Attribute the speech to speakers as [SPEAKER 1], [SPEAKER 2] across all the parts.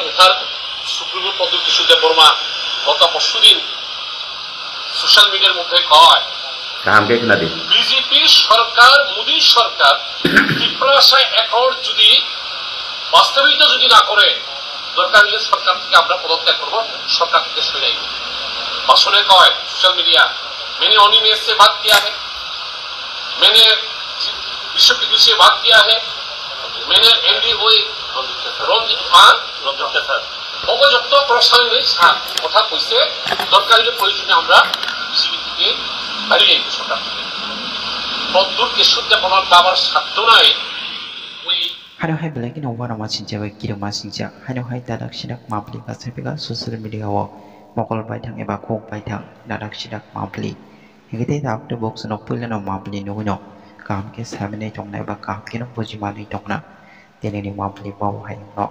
[SPEAKER 1] নেতার সুপ্রিমো পদক কিশোর বর্মা গত পরশুদিন সোশ্যাল মিডিয়ার মধ্যে কয় বিজেপি সরকার মোদী সরকার ত্রিপুরাশায় একর্ড যদি বাস্তবিত যদি না করে দরকার হলে সরকার থেকে আমরা পদত্যাগ করবো, সরকার থেকে সরে যাইব। ভাষণে কয় সোশ্যাল मीडिया मैंने अनिमेष से बात किया है, मैंने विश्व के से बात किया है, मैंने एनडीओ অপযুক্ত প্রশ্ন কথা কইছে দরকার হলে প্রয়োজনে আমরা বিসিবি থেকে বাড়ি যাইব, সরকার থেকে পদ্মুর কেশোদ্যাপনার দাবার সাধ্য নাই।
[SPEAKER 2] Hano hai belai kena wana macin jawa kira macin ja. Hano hai dadak sidak mabli kasih pega sosial media wa mokol baitang eba kok baitang dadak sidak mabli. Yang kita tak tu box no pula no mabli no no. Kam ke samene jong na eba kam ke no puji mali jong na. Tiada ni mabli bawa hai no.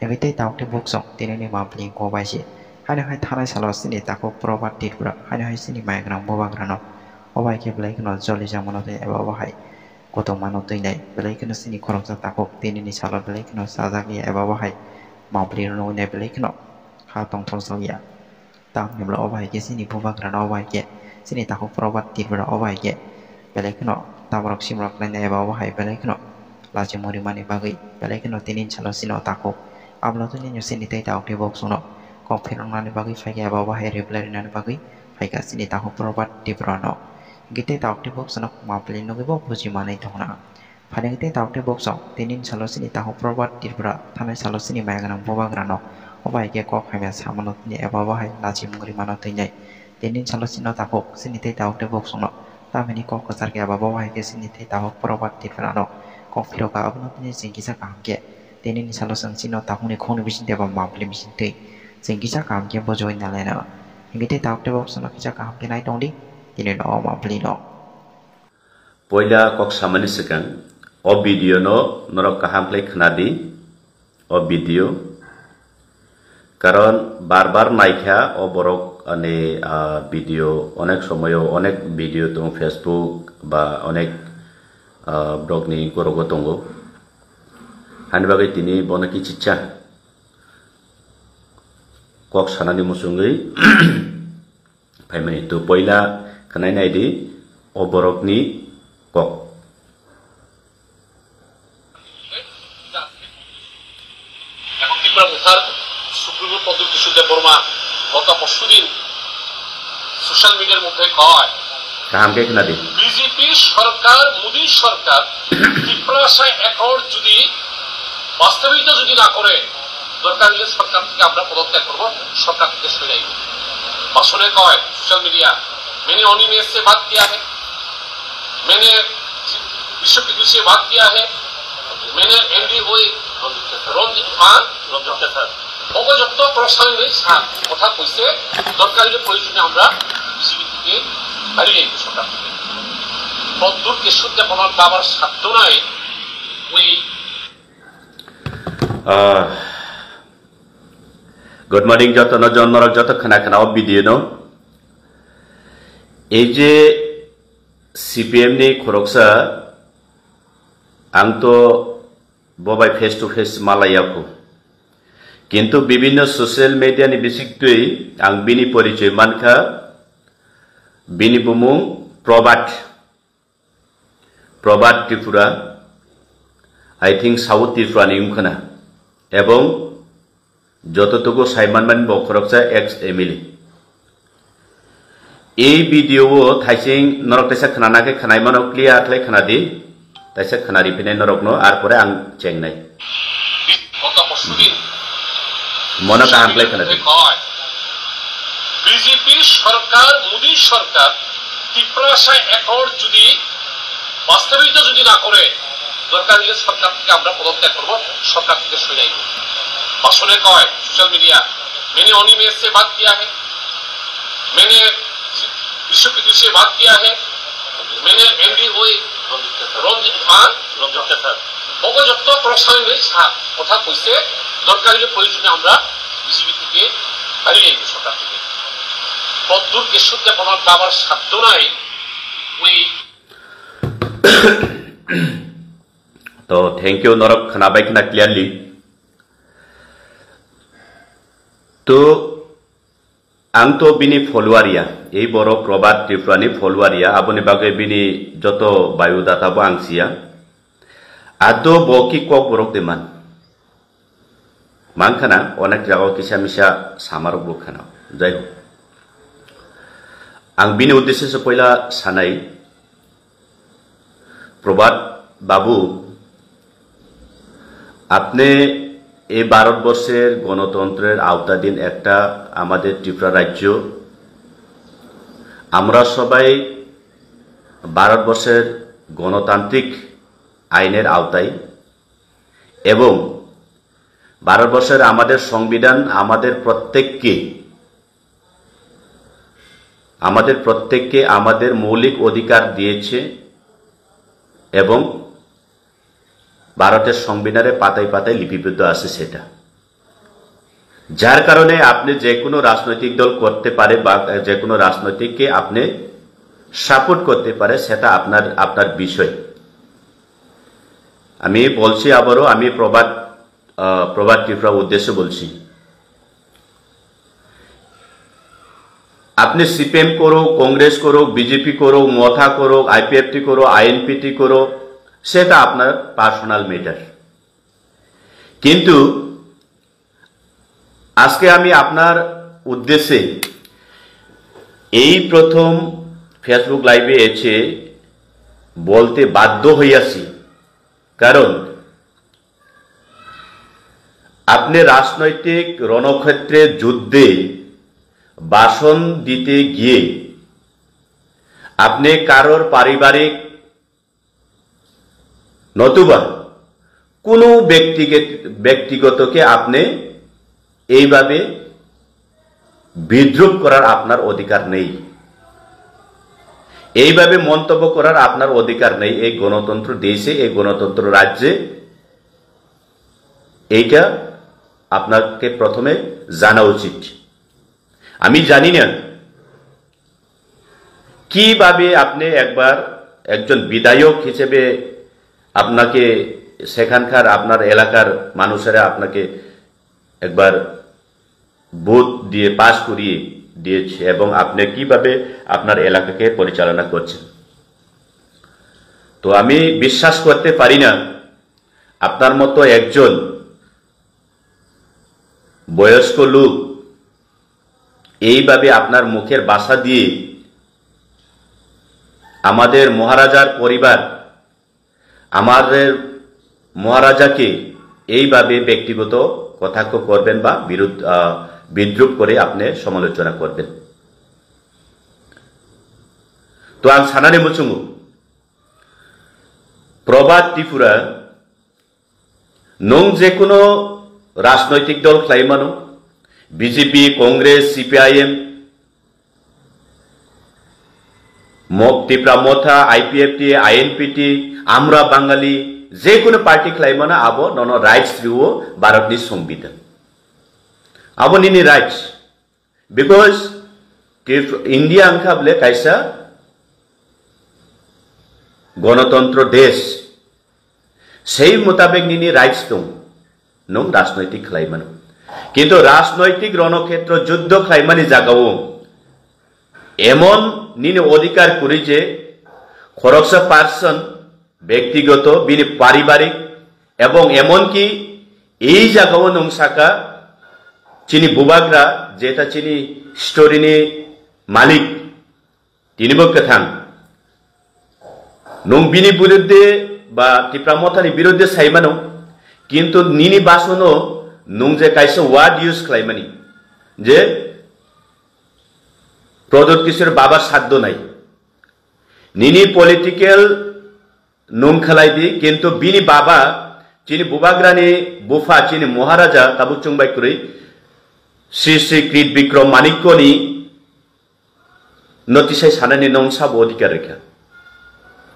[SPEAKER 2] Yang kita tak tu box no tiada ni mabli ko baisi. Hano hai thara salah sini tak ko probat tiada. Hano hai sini mai kerana bawa kerana. Obai ke belai kena joli jaman tu eba bawa hai. Koto mano tu ini, belai kena sini korang takok tini ni salah belai kena sazaki eba wahai, mabli no ini belai kena hatong tonsong ya. Tam ni belai wahai ke sini buka kerana wahai ke sini takok perawat tiada wahai ke belai kena tamarok simrak lain eba wahai belai kena laju muri mani bagi belai kena tini salah sini takok. Abla tu ni sini tay takok di box no, kong firman mani bagi fai eba wahai reply nani bagi fai ke sini takok perawat tiada no. Kita tahu di box nak mabli no kita puji mana itu na. Pada kita tahu di box so, tinin salah sini tahu perawat di berat, tanah salah sini banyak orang bawa kerana, obai ke kok kami sama not ni eba wahai lajim ngeri mana tu ni. Tinin salah sini tahu sini tahu di box no, tapi ni kok kesar ke eba wahai ke sini tahu perawat di berat no. Kok video ka abang tu ni singkisa kam ke. Tinin salah sini tahu ni kau ni bisin dia mabli bisin tu, singkisa kam ke bojoin nalena. Kita tahu di box no kita kam ke naik dong di. Ini no mabli no.
[SPEAKER 3] Poila kok samani sekan, o video no norok kaham play khnadi, o video. Karon bar naikha o borok ane video onek somoyo onek video tung Facebook ba onek blog ni korogo tongo. Hani bagai tini bonaki cica. Kok sanani musungai. Payment itu poila kanai nai di oborok ni kok.
[SPEAKER 1] এখন ত্রিপুরা নেতার supremo পদক কিশোর বর্মা গত পরশুদিন social মিডিয়ার মধ্যে কয় BJP সরকার মোদী সরকার ত্রিপুরাশায় accord যদি বাস্তবিত যদি না করে দরকার হলে সরকার থেকে আমরা পদত্যাগ করবো, সরকার থেকে সরে যাইব। भाषणे कय सोशल मीडिया मैंने अनिमेष से बात किया है, मैंने विश्व के से बात किया है, मैंने एनडीओ অপযুক্ত প্রশ্ন কথা কইছে দরকার হলে প্রয়োজনে আমরা বিসিবি থেকে বাড়ি যাইব, সরকার থেকে পদ্মুর কেশোদ্যাপনার দাবার সাধ্য নাই। ওই
[SPEAKER 3] Good morning joto no jon norok joto khana khana o video no. Ei je CPM ni khoroksa ang to bobai face to face malayaku. Kintu bibinno social media ni bisik tui ang bini porichoy mankha bini bumung Probat Tripura, I think South Tripura ni umkhana ebong যতটুকু Saiman বখরকসা x MLA এই video থাইসিং নরক তাইসা খানানাকে খানাইমানো clear খাই খানাদি তাইসা খানারি ফিনাই নরকনো আর পরে আং চেংনাই মনে কাহাম ply খানাদি
[SPEAKER 1] BJP সরকার মোদী সরকার ত্রিপুরাশায় accord যদি বাস্তবিত যদি না করে দরকার হলে সরকার থেকে আমরা পদত্যাগ করবো, সরকার থেকে সরে যাইব। भाषणे कय सोशल मीडिया मैंने अनिमेष से बात किया है, मैंने विश्व के से बात किया है, मैंने एनडीओ অপযুক্ত প্রশ্ন কথা কইছে দরকার হলে প্রয়োজনে আমরা বিসিবি থেকে বাড়ি যাইব, সরকার থেকে পদ্মুর কেশোদ্যাপনার দাবার সাধ্য নাই। ওই
[SPEAKER 3] তো থ্যাংক ইউ নরক খানাবাই খানা ক্লিয়ারলি तो आं तो बिनि फलुवारिया এই বড় প্রবাদ ত্রিপুরানি ফলুয়ারিয়া আবনি বাগে বিনি যত বায়ুদাতাবো আংসিয়া আদো বকি কক বরক দেমান মানখানা অনেক জায়গা কিসা মিসা সামারক বখানা যাই হোক आं बिनि उद्देश्य से पहला सानाई प्रभात बाबू आपने এই ভারতবর্ষের গণতন্ত্রের আওতাধীন একটা আমাদের ত্রিপুরা রাজ্য আমরা সবাই ভারতবর্ষের গণতান্ত্রিক আইনের আওতায় এবং ভারতবর্ষের আমাদের সংবিধান আমাদের প্রত্যেককে আমাদের মৌলিক অধিকার দিয়েছে এবং ভারতের সংবিধানে পাতায় পাতায় লিপিবদ্ধ আছে সেটা যার কারণে আপনি যে কোনো রাজনৈতিক দল করতে পারে বা যে কোনো রাজনৈতিককে আপনি সাপোর্ট করতে পারে সেটা আপনার বিষয় আমি বলছি আবারও আমি প্রবাদ ত্রিপুরা উদ্দেশ্যে বলছি আপনি সিপিএম করো কংগ্রেস করো বিজেপি করো মথা করো আইপিএফটি করো আইএনপিটি করো সেটা আপনার পার্সোনাল ম্যাটার কিন্তু আজকে আমি আপনার উদ্দেশ্যে এই প্রথম ফেসবুক লাইভে এসে বলতে বাধ্য হইয়াছি কারণ আপনি রাজনৈতিক রণক্ষেত্রে যুদ্ধে ভাষণ দিতে গিয়ে আপনি কারোর পারিবারিক নতুবা কোনো ব্যক্তিগতকে আপনি এইভাবে বিদ্রুপ করার আপনার অধিকার নেই এইভাবে মন্তব্য করার আপনার অধিকার নেই এই গণতন্ত্র দেশে এই গণতন্ত্র রাজ্যে এইটা আপনাকে প্রথমে জানা উচিত আমি জানি না কিভাবে আপনি একজন বিধায়ক হিসেবে আপনাকে সেখানকার আপনার এলাকার মানুষেরা আপনাকে একবার ভোট দিয়ে পাস করিয়ে দিয়েছে এবং আপনি কিভাবে আপনার এলাকাকে পরিচালনা করছেন তো আমি বিশ্বাস করতে পারি না আপনার মতো একজন বয়স্ক লোক এইভাবে আপনার মুখের ভাষা দিয়ে আমাদের মহারাজার পরিবার আমাদের মহারাজাকে এইভাবে ব্যক্তিগত কথা করবেন বা বিদ্রুপ করে আপনি সমালোচনা করবেন তো আং সানানে মুচুঙ্গু প্রবাদ ত্রিপুরা নং যে কোনো রাজনৈতিক দল খাইমানো BJP Congress CPIM Tripura Motha IPFT INPT আমরা বাঙালি যে কোনো পার্টি খাইমানা আবো নন রাইটস রিও ভারতনি সংবিধাन আবো নিনি রাইটস বিকজ ইন্ডিয়া আংখাবলে কাইসা গণতন্ত্র দেশ সেই মোতাবেক নিনি রাইটস দं নং রাজনৈতিক খাইমানো কিন্তু রাজনৈতিক রণক্ষেত্র যুদ্ধ খাইমানি জাগাও এমন নিনি অধিকার করি যে খরকসা পার্সন ব্যক্তিগত বিনি পারিবারিক এবং এমনকি এই জায়গাও নংসাকা চিনি বুবাগ্রা যেটা চিনি স্টোরিনি মালিক তিনিবো কথাং নং বিনি বিরুদ্ধে বা ত্রিপুরামথানি বিরুদ্ধে সাইমানো কিন্তু নিনি বাসনো নং যে কাইসে ওয়ার্ড ইউজ খাইমানি যে প্রদত্ত কিশোর বাবার সাধ্য নাই নিনি পলিটিক্যাল নুম খালাইদি কিন্তু বিনি বাবা চিনি বুবাগ্রানি বুফা চিনি মহারাজা কাবুচুংবাই কুরি শ্রী শ্রী কৃত বিক্রম মানিক্যনি নতিসাই সানানি নং সাব অধিকার রেখা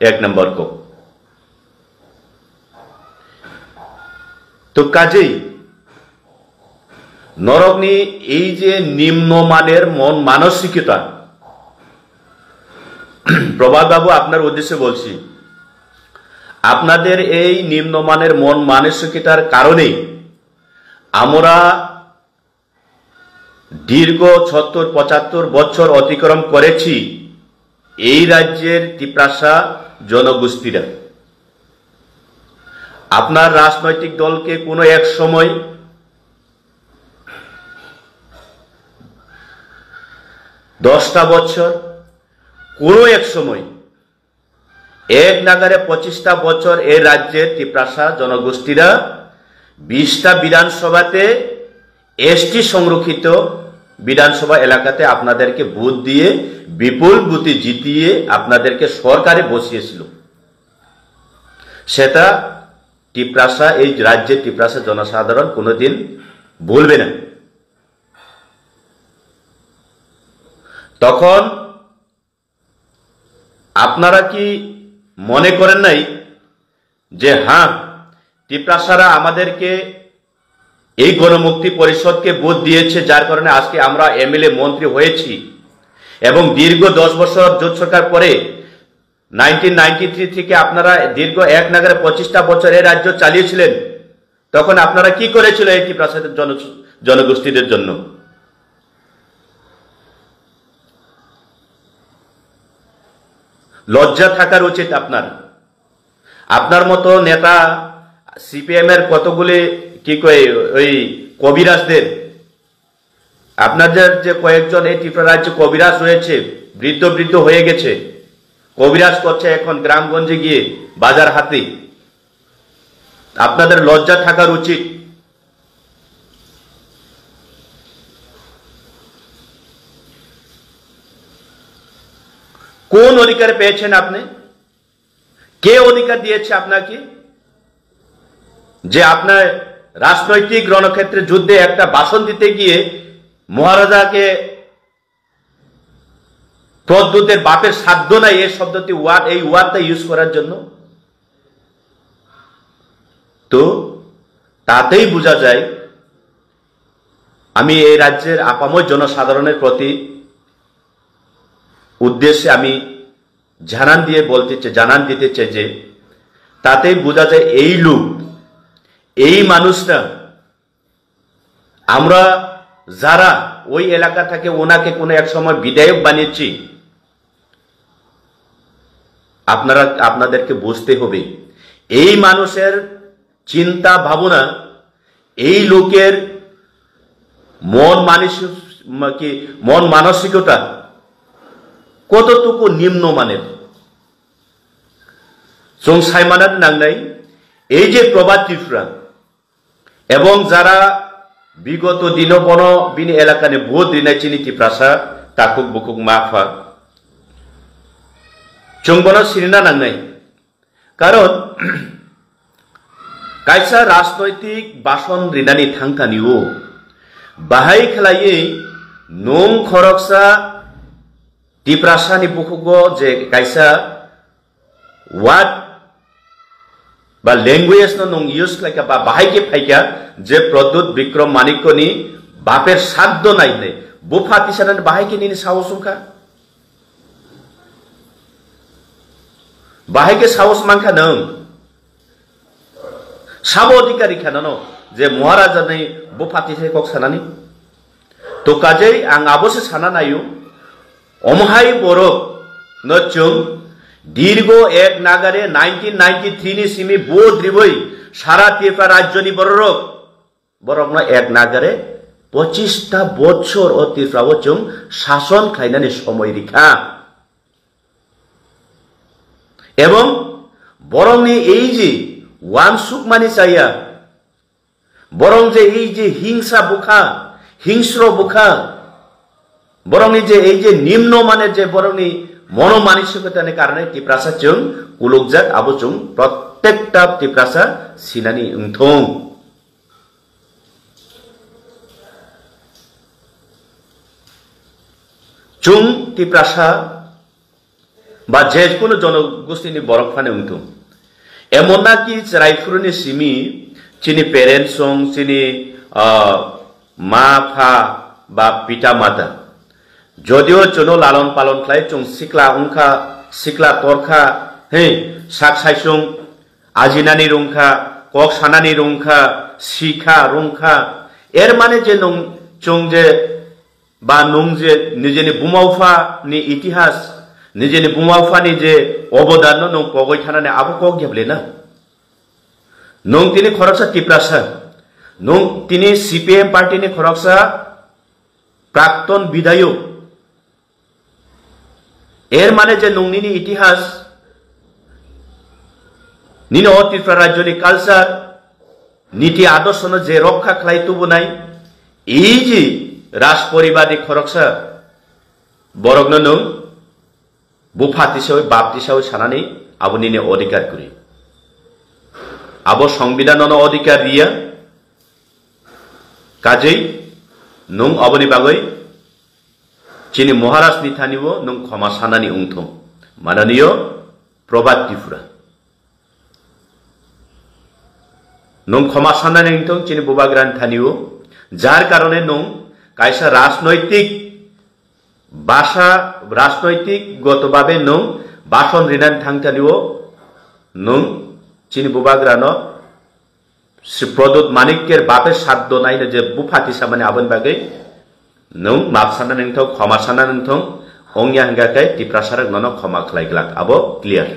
[SPEAKER 3] এক নম্বর কো তো কাজেই নরকনি এই যে নিম্নমানের মন মানসিকতা প্রভাত বাবু আপনার উদ্দেশ্যে বলছি আপনাদের এই নিম্নমানের মন মানসিকতার কারণে আমরা দীর্ঘ ৭০-৭৫ বছর অতিক্রম করেছি এই রাজ্যের তিপ্রাসা জনগোষ্ঠীরা। আপনার রাজনৈতিক দলকে কোনো এক সময় দশটা বছর, কোনো এক সময় এক নাগারে 25টা বছর এই রাজ্যের তিপ্রাসা জনগোষ্ঠীরা 20টা বিধানসভাতে এসটি সংরক্ষিত বিধানসভা এলাকাতে আপনাদেরকে ভোট দিয়ে বিপুল ভোটে জিতিয়ে আপনাদেরকে সরকারে বসিয়েছিল। সেটা তিপ্রাসা, এই রাজ্যের তিপ্রাসা জনসাধারণ কোনোদিন ভুলবে না। তখন আপনারা কি মনে করেন নাই যে হ্যাঁ, তিপ্রাসারা আমাদেরকে এই গণমুক্তি পরিষদকে ভোট দিয়েছে, যার কারণে আজকে আমরা এমএলএ মন্ত্রী হয়েছি, এবং দীর্ঘ 10 বছর জোট সরকার পরে 1993 থেকে আপনারা দীর্ঘ এক নাগারে 25টা বছর এই রাজ্য চালিয়েছিলেন। তখন আপনারা কি করেছিল এই তিপ্রাসাদের জনগোষ্ঠীদের জন্য? লজ্জা থাকার উচিত আপনার। আপনার মতো নেতা সিপিএম এর কতগুলি কি কয় ওই কবিরাজদের, আপনাদের যে কয়েকজন এই ত্রিপুরা রাজ্যে কবিরাজ রয়েছে, বৃদ্ধ হয়ে গেছে, কবিরাজ করছে এখন গ্রামগঞ্জে গিয়ে, বাজার হাতে। আপনাদের লজ্জা থাকার উচিত। কোন অধিকার পেয়েছেন আপনি? কে অধিকার দিয়েছে আপনাকে যে আপনার রাজনৈতিক রণক্ষেত্রে যুদ্ধে একটা ভাষণ দিতে গিয়ে মহারাজাকে প্রদ্যুতের বাপের সাধ্য নাই এই শব্দটি এই ওয়ার্ডটা ইউজ করার জন্য? তো তাতেই বোঝা যায় আমি এই রাজ্যের আপামর জনসাধারণের প্রতি উদ্দেশ্যে আমি জানান দিতে চাই যে তাতেই বোঝা যায় এই লোক, এই মানুষটা, আমরা যারা ওই এলাকা থেকে ওনাকে কোনো এক সময় বিধায়ক বানিয়েছি, আপনাদেরকে বুঝতে হবে এই মানুষের চিন্তা ভাবনা, এই লোকের মন মানসিকতা কতটুকু নিম্নমানের। সংসাইমানার নাংনাই এই যে প্রবাদ ত্রিপুরা এবং যারা বিগত দিন বন বিনি এলাকানে ভোট দিনাই চিনি ত্রিপ্রাসা তাকুক বুকুক মাফা চুংবন সিরিনা নাংনাই। কারণ কাইসা রাজনৈতিক বাসন রিনানি থাংকানিও বাহাই খেলাই নং খরকসা ত্রিপ্রাসাनि बुकुगो जे काइसा वार्ड बा लैंग्वेज नो नों यूज लाइका बा बाहाय के फाइका जे प्रद्युत विक्रम मानिकनी बापेर साध्य नाइ नै बुफा तिसानान बाहाय के निनि साहसुंखा बाहाय के साहस मांखा नों साबो अधिकारी खानानो जे महाराजा नै बुफा तिसाय कक सानानि तो काजै आं आबोसो साना नायो अमहाय बरफ नचुं दीर्घ एक नागारे 1993 नि सिमी बोद्रिबई सारा त्रिपुरा राज्यनि बरफ न एक नागारे 25टा बछर ओ त्रिपुराओ जों शासन खालायनानै समय रेखा एवं बरंनि এই যে ওয়ানসুক मानि जाया बरं जे এই যে হিংসা বুখা হিংস্র বুখা बरंनि जे এই যে নিম্নমানের যে বরংনি মনোমানসিকতার কারণে ত্রিপ্রাসা जों কুলুকজাক আবো जों প্রত্যেকটা ত্রিপ্রাসা সিনানি উংথং जों ত্রিপ্রাসা বা যে কোনো জনগোষ্ঠীনি বরফানে উংথং এমন নাকি রায়পুরনি সিমি চিনি পেরেন্টস সং চিনি মা ফা বা পিতা মাতা যদিও চনো লালন পালন খাই চং সিকলা উংখা সিকলা তরখা হে সাক সাইসুং আজিনানি রংখা কক সানানি রংখা শিখা রংখা এর মানে যে নং চং যে বা নং যে নিজেনি বুমাউফানি ইতিহাস নিজেনি বুমাউফানি যে অবদান নং পগৈ থানানে আবো কক গেবলে না নং তিনি খরকসা টিপ্রাসা নং তিনি সিপিএম পার্টিনি খরকসা প্রাক্তন বিধায়ক এর মানে যে নংনিনি ইতিহাস নিন অ ত্রিপুরা রাজ্যনি কালচার নীতি আদর্শ যে রক্ষা খাই তুবনাই এই যে রাজ পরিবারনি খরকসা বরগ্ন নং বুফাতি সাথে বাপতি সাথে সানানি আবো নিনে অধিকার করি আবো সংবিধান অধিকার রিয়া কাজেই নং অবনি বাগৈ চিনি মহারাজ নিথানিব নং ক্ষমা সানানি উংথম মাননীয় প্রবাদ ত্রিপুরা নং ক্ষমা সানানি উংথম চিনি বুবাগ্রান থানিব যার কারণে নং কাইসা রাজনৈতিক ভাষা রাজনৈতিক গতভাবে নং বাসন রিনান থাংথানিব নং চিনি বুবাগ্রান শ্রী প্রদোত মানিকের বাপের সাধ্য নাই যে বুফাতি সামানে আবন বাগৈ নং মাপ সানা নংথং ক্ষমা সানা নংথং অংয়া হাঙ্গাকাই টিপ্রাসারক নন ক্ষমা খালাইগ্লাক আবো ক্লিয়ার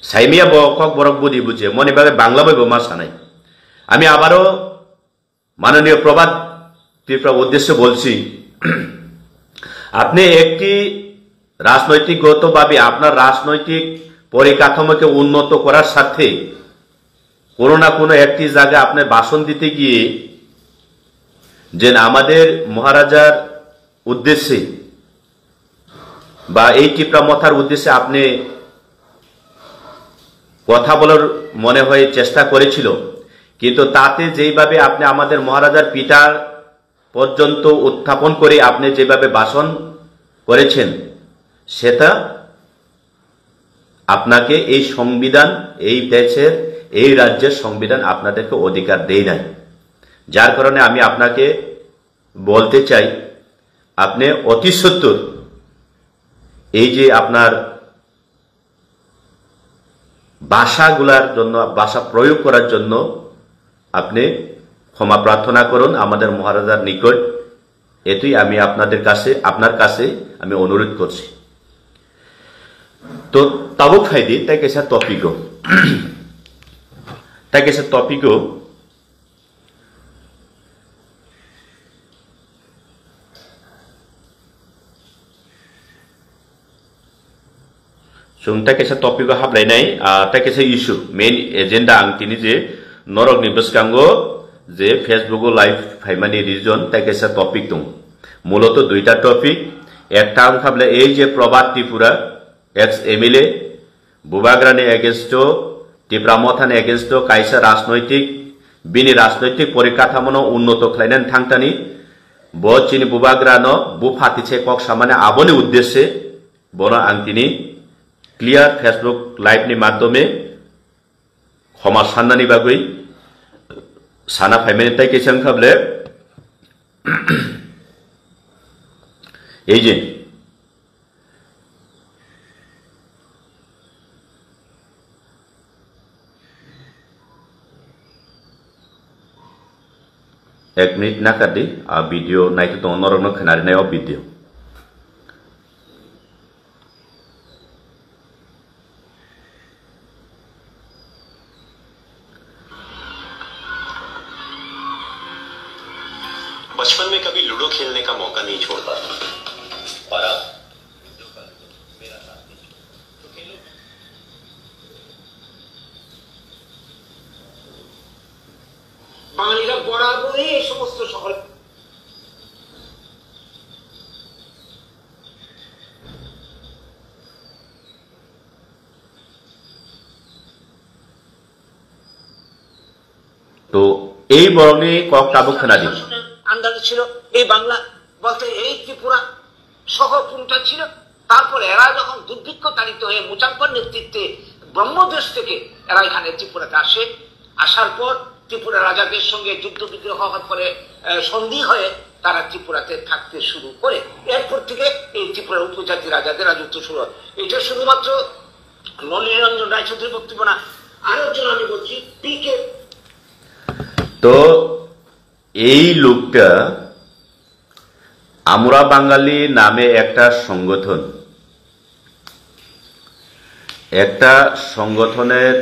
[SPEAKER 3] সাইমিয়া বকক বরক বুঝি বুঝে মনে বাগে বাংলা বইব মা সানাই আমি আবারও মাননীয় প্রবাদ ত্রিপুরা উদ্দেশ্যে বলছি আপনি একটি রাজনৈতিকগতভাবে আপনার রাজনৈতিক পরিকাঠামোকে উন্নত করার সাথে কোনো না কোনো একটি জায়গায় আপনি ভাষণ দিতে গিয়ে যে আমাদের মহারাজার উদ্দেশ্যে বা এই টিপ্রা মথার উদ্দেশ্যে আপনি কথা বলার মনে হয় চেষ্টা করেছিল কিন্তু তাতে যেইভাবে আপনি আমাদের মহারাজার পিতার পর্যন্ত উত্থাপন করে আপনি যেভাবে ভাষণ করেছেন সেটা আপনাকে এই সংবিধান এই দেশের এই রাজ্যের সংবিধান আপনাদেরকে অধিকার দেয় নাই যার কারণে আমি আপনাকে বলতে চাই আপনি অতি সত্বর এই যে আপনার ভাষাগুলার জন্য ভাষা প্রয়োগ করার জন্য আপনি ক্ষমা প্রার্থনা করুন আমাদের মহারাজার নিকট এটাই আমি আপনার কাছে আমি অনুরোধ করছি তো তাবো ফাইদি তাই কেসা টপিকও जों ताकेसा टपिक हाबलायनाय ताकेसा इशू मेन एजेंडा आं तिनि जे नरक निबसकांगो जे फेसबुक लाइव फाइमानि रिजन ताकेसा टपिक दं मूলত दुইটা टपिक একটা आं हाबले এই যে প্রবাদ ত্রিপুরা एक्स एमएलए बुबाग्रानि एगेंस्ट टिप्रामथानि एगेंस्ट कायसा राजनैतिक बिनि राजनैतिक परिकाठामोनो उन्नत खालायनानै थांतानि बचिनि बुबाग्रानो बुफातिसे कक सामाने आबोनि उद्देश्य बनो आं तिनि क्लियर फेसबुक लाइव नि माध्यमे क्षमा साननानि बागै साना फाइमेनि ताइकेसां खाबले এই যে एक मिनट ना कर दी वीडियो नाइट तो नरक खनारी नाय वीडियो
[SPEAKER 4] बचपन में कभी लूडो खेलने का मौका नहीं छोड़ता और अब मेरा साथ तो खेलो
[SPEAKER 5] বাঙালিরা বরাবরই এই সমস্ত সকল
[SPEAKER 3] তো এই বরণে কক তাবুক খানাদি
[SPEAKER 5] আন্দাজ ছিল এই বাংলা বলতে এই ত্রিপুরা সহ পুরোটা ছিল তারপর এরা যখন দুর্ভিক্ষ তাড়িত হয়ে মুচাম্পার নেতৃত্বে ব্রহ্মদেশ থেকে এরা এখানে ত্রিপুরাতে আসে আসার পর ত্রিপুরা রাজাদের সঙ্গে যুদ্ধ বিগ্রহ হওয়ার পরে সন্ধি হয়ে তারা ত্রিপুরাতে থাকতে শুরু করে এরপর থেকে এই ত্রিপুরার উপজাতি রাজাদের রাজত্ব শুরু হয় এটা শুধুমাত্র নলিনীরঞ্জন রায়চৌধুরীর বক্তব্য না আরো একজন আমি বলছি পিকে
[SPEAKER 3] তো এই লোকটা আমরা বাঙালি নামে একটা সংগঠনের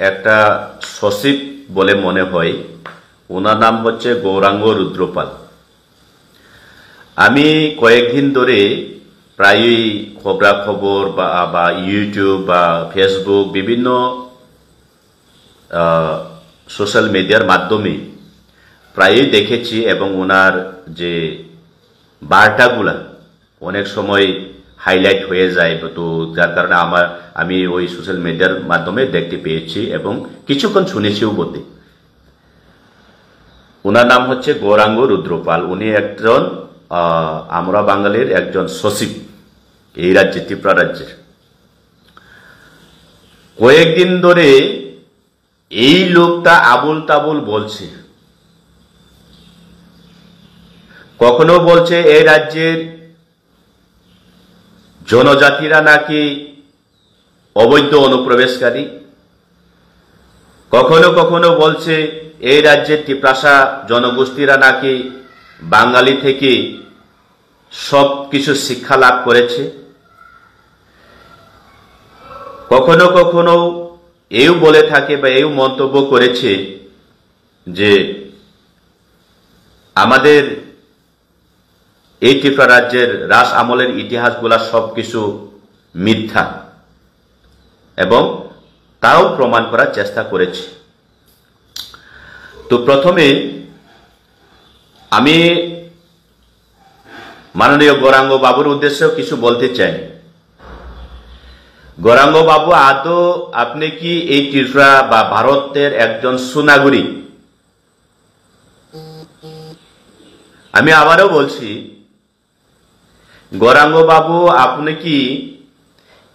[SPEAKER 3] একটা সচিব বলে মনে হয়, ওনার নাম হচ্ছে গৌরাঙ্গ রুদ্রপাল। আমি কয়েকদিন ধরে প্রায়ই খবরাখবর বা ইউটিউব বা ফেসবুক বিভিন্ন সোশ্যাল মিডিয়ার মাধ্যমে প্রায়ই দেখেছি, এবং ওনার যে বার্তাগুলা অনেক সময় হাইলাইট হয়ে যায়, তো যার কারণে আমি ওই সোশ্যাল মিডিয়ার মাধ্যমে দেখতে পেয়েছি এবং কিছুক্ষণ শুনেছিও বলতে। ওনার নাম হচ্ছে গৌরাঙ্গ রুদ্রপাল। উনি একজন আমরা বাঙালির একজন সচিব এই রাজ্যে, ত্রিপুরা রাজ্যের। কয়েকদিন ধরে এই লোকটা আবুল তাবুল বলছে। কখনো বলছে এই রাজ্যের জনজাতিরা নাকি অবৈধ অনুপ্রবেশকারী, কখনো কখনো বলছে এই রাজ্যের ত্রিপ্রাসা জনগোষ্ঠীরা নাকি বাঙালি থেকে সব কিছু শিক্ষা লাভ করেছে, কখনো কখনো এও বলে থাকে বা এও মন্তব্য করেছে যে আমাদের এই ত্রিপুরা রাজ্যের রাজ আমলের ইতিহাসগুলা সবকিছু মিথ্যা, এবং তাও প্রমাণ করার চেষ্টা করেছে। তো প্রথমে আমি মাননীয় গৌরাঙ্গ বাবুর উদ্দেশ্যেও কিছু বলতে চাই। গৌরাঙ্গ বাবু, আদৌ আপনি কি এই ত্রিপুরা বা ভারতের একজন সুনাগরিক? আমি আবারও বলছি, গৌরাঙ্গ বাবু, আপনি কি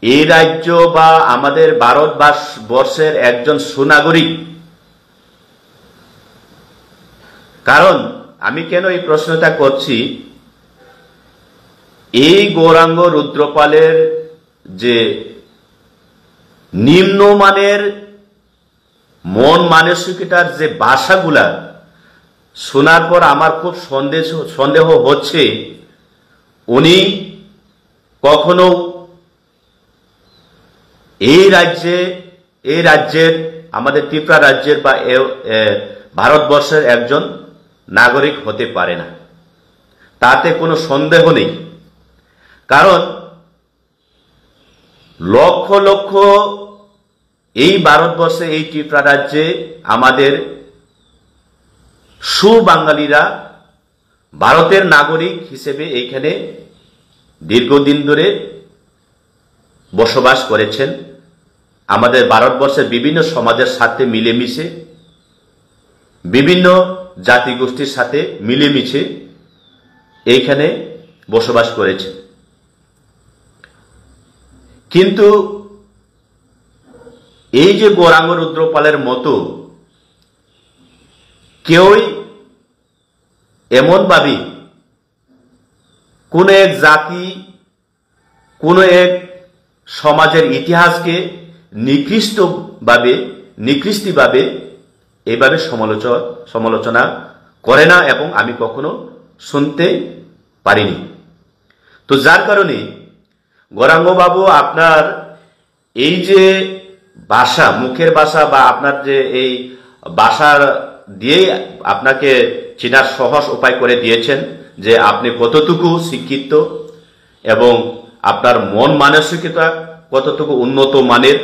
[SPEAKER 3] এই রাজ্য বা আমাদের ভারতবর্ষের একজন সুনাগরিক? কারণ আমি কেন এই প্রশ্নটা করছি, এই গৌরাঙ্গ রুদ্রপালের যে নিম্নমানের মন মানসিকতার যে ভাষাগুলা শোনার পর আমার খুব সন্দেহ হচ্ছে উনি কখনো এই রাজ্যের আমাদের ত্রিপুরা রাজ্যের বা ভারতবর্ষের একজন নাগরিক হতে পারে না, তাতে কোনো সন্দেহ নেই। কারণ লক্ষ লক্ষ এই ভারতবর্ষে, এই ত্রিপুরা রাজ্যে আমাদের সুবাঙালিরা ভারতের নাগরিক হিসেবে এইখানে দীর্ঘদিন ধরে বসবাস করেছেন। আমাদের ভারতবর্ষের বিভিন্ন সমাজের সাথে মিলেমিশে, বিভিন্ন জাতিগোষ্ঠীর সাথে মিলেমিশে এইখানে বসবাস করেছেন। কিন্তু এই যে গৌরাঙ্গ রুদ্রপালের মতো কেউই এমনভাবে কোন এক জাতি, কোন এক সমাজের ইতিহাসকে নিকৃষ্টিভাবে এইভাবে সমালোচনা করে না, এবং আমি কখনো শুনতে পারিনি। তো যার কারণে গৌরাঙ্গ বাবু, আপনার এই যে ভাষা, মুখের ভাষা বা আপনার যে এই ভাষার দিয়ে আপনাকে চেনার সহজ উপায় করে দিয়েছেন যে আপনি কতটুকু শিক্ষিত এবং আপনার মন মানসিকতা কতটুকু উন্নত মানের,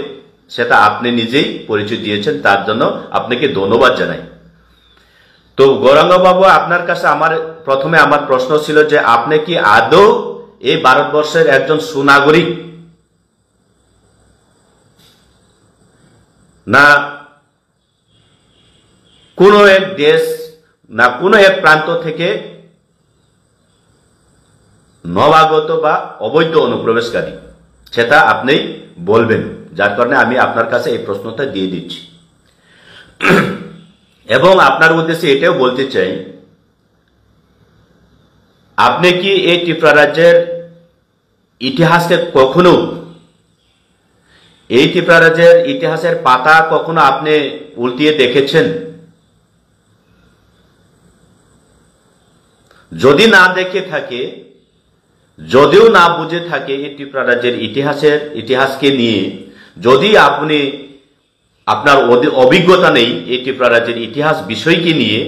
[SPEAKER 3] সেটা আপনি নিজেই পরিচয় দিয়েছেন। তার জন্য আপনাকে ধন্যবাদ জানাই। তো গৌরাঙ্গ বাবু, আপনার কাছে প্রথমে আমার প্রশ্ন ছিল যে আপনি কি আদৌ এই ভারতবর্ষের একজন সুনাগরিক, না কোন এক দেশ, না কোন এক প্রান্ত থেকে নবাগত বা অবৈধ অনুপ্রবেশকারী, সেটা আপনি বলবেন। যার কারণে আমি আপনার কাছে এই প্রশ্নটা দিয়ে দিচ্ছি। এবং আপনার উদ্দেশ্যে এটাও বলতে চাই, আপনি কি এই ত্রিপুরা রাজ্যের ইতিহাসকে কখনো, এই ত্রিপুরা রাজ্যের ইতিহাসের পাতা কখনো আপনি উল্টিয়ে দেখেছেন? যদি না দেখে থাকে যদিও না বুঝে থাকে এই ত্রিপুরা রাজ্যের ইতিহাসকে নিয়ে, যদি আপনি আপনার অভিজ্ঞতা নেই এই ত্রিপুরা রাজ্যের ইতিহাস বিষয়কে নিয়ে,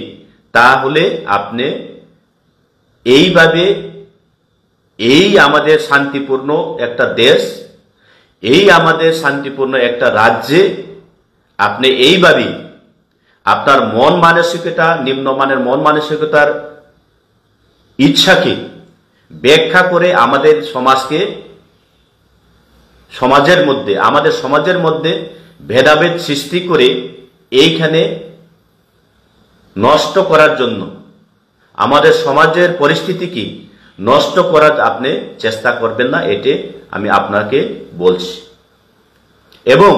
[SPEAKER 3] তাহলে আপনি এইভাবে এই আমাদের শান্তিপূর্ণ একটা দেশ, এই আমাদের শান্তিপূর্ণ একটা রাজ্যে আপনি এইভাবে আপনার মন মানসিকতা, নিম্নমানের মন মানসিকতার ইচ্ছাকে ব্যাখ্যা করে আমাদের সমাজের মধ্যে ভেদাভেদ সৃষ্টি করে এইখানে নষ্ট করার জন্য, আমাদের সমাজের পরিস্থিতিকে নষ্ট করার আপনি চেষ্টা করবেন না, এটি আমি আপনাকে বলছি। এবং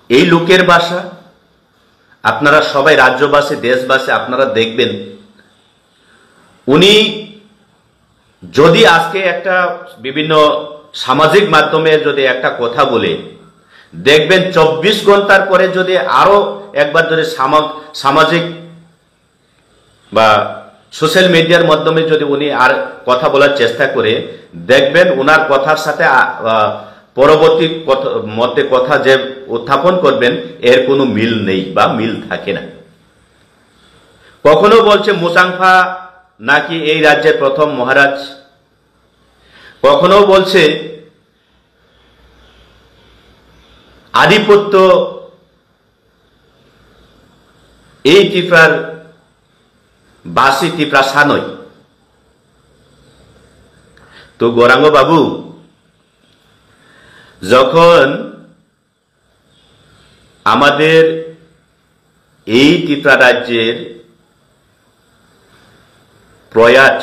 [SPEAKER 3] এই লোকের ভাষা আপনারা সবাই রাজ্যবাসী, দেশবাসী আপনারা দেখবেন, উনি যদি আজকে একটা বিভিন্ন সামাজিক মাধ্যমে যদি একটা কথা বলে, দেখবেন 24 ঘন্টার পরে যদি আরো একবার যদি সামাজিক বা সোশ্যাল মিডিয়ার মাধ্যমে যদি উনি আর কথা বলার চেষ্টা করে, দেখবেন ওনার কথার সাথে পরবর্তী মধ্যে কথা যে উত্থাপন করবেন এর কোনো মিল নেই বা মিল থাকে না। কখনো বলছে মুচাংফা নাকি এই রাজ্যের প্রথম মহারাজ, কখনো বলছে আধিপত্য এই ত্রিপুরার বাসী ত্রিপুরা সানই। তো গৌরাঙ্গ বাবু, যখন আমাদের এই ত্রিপুরা রাজ্যের প্রয়াত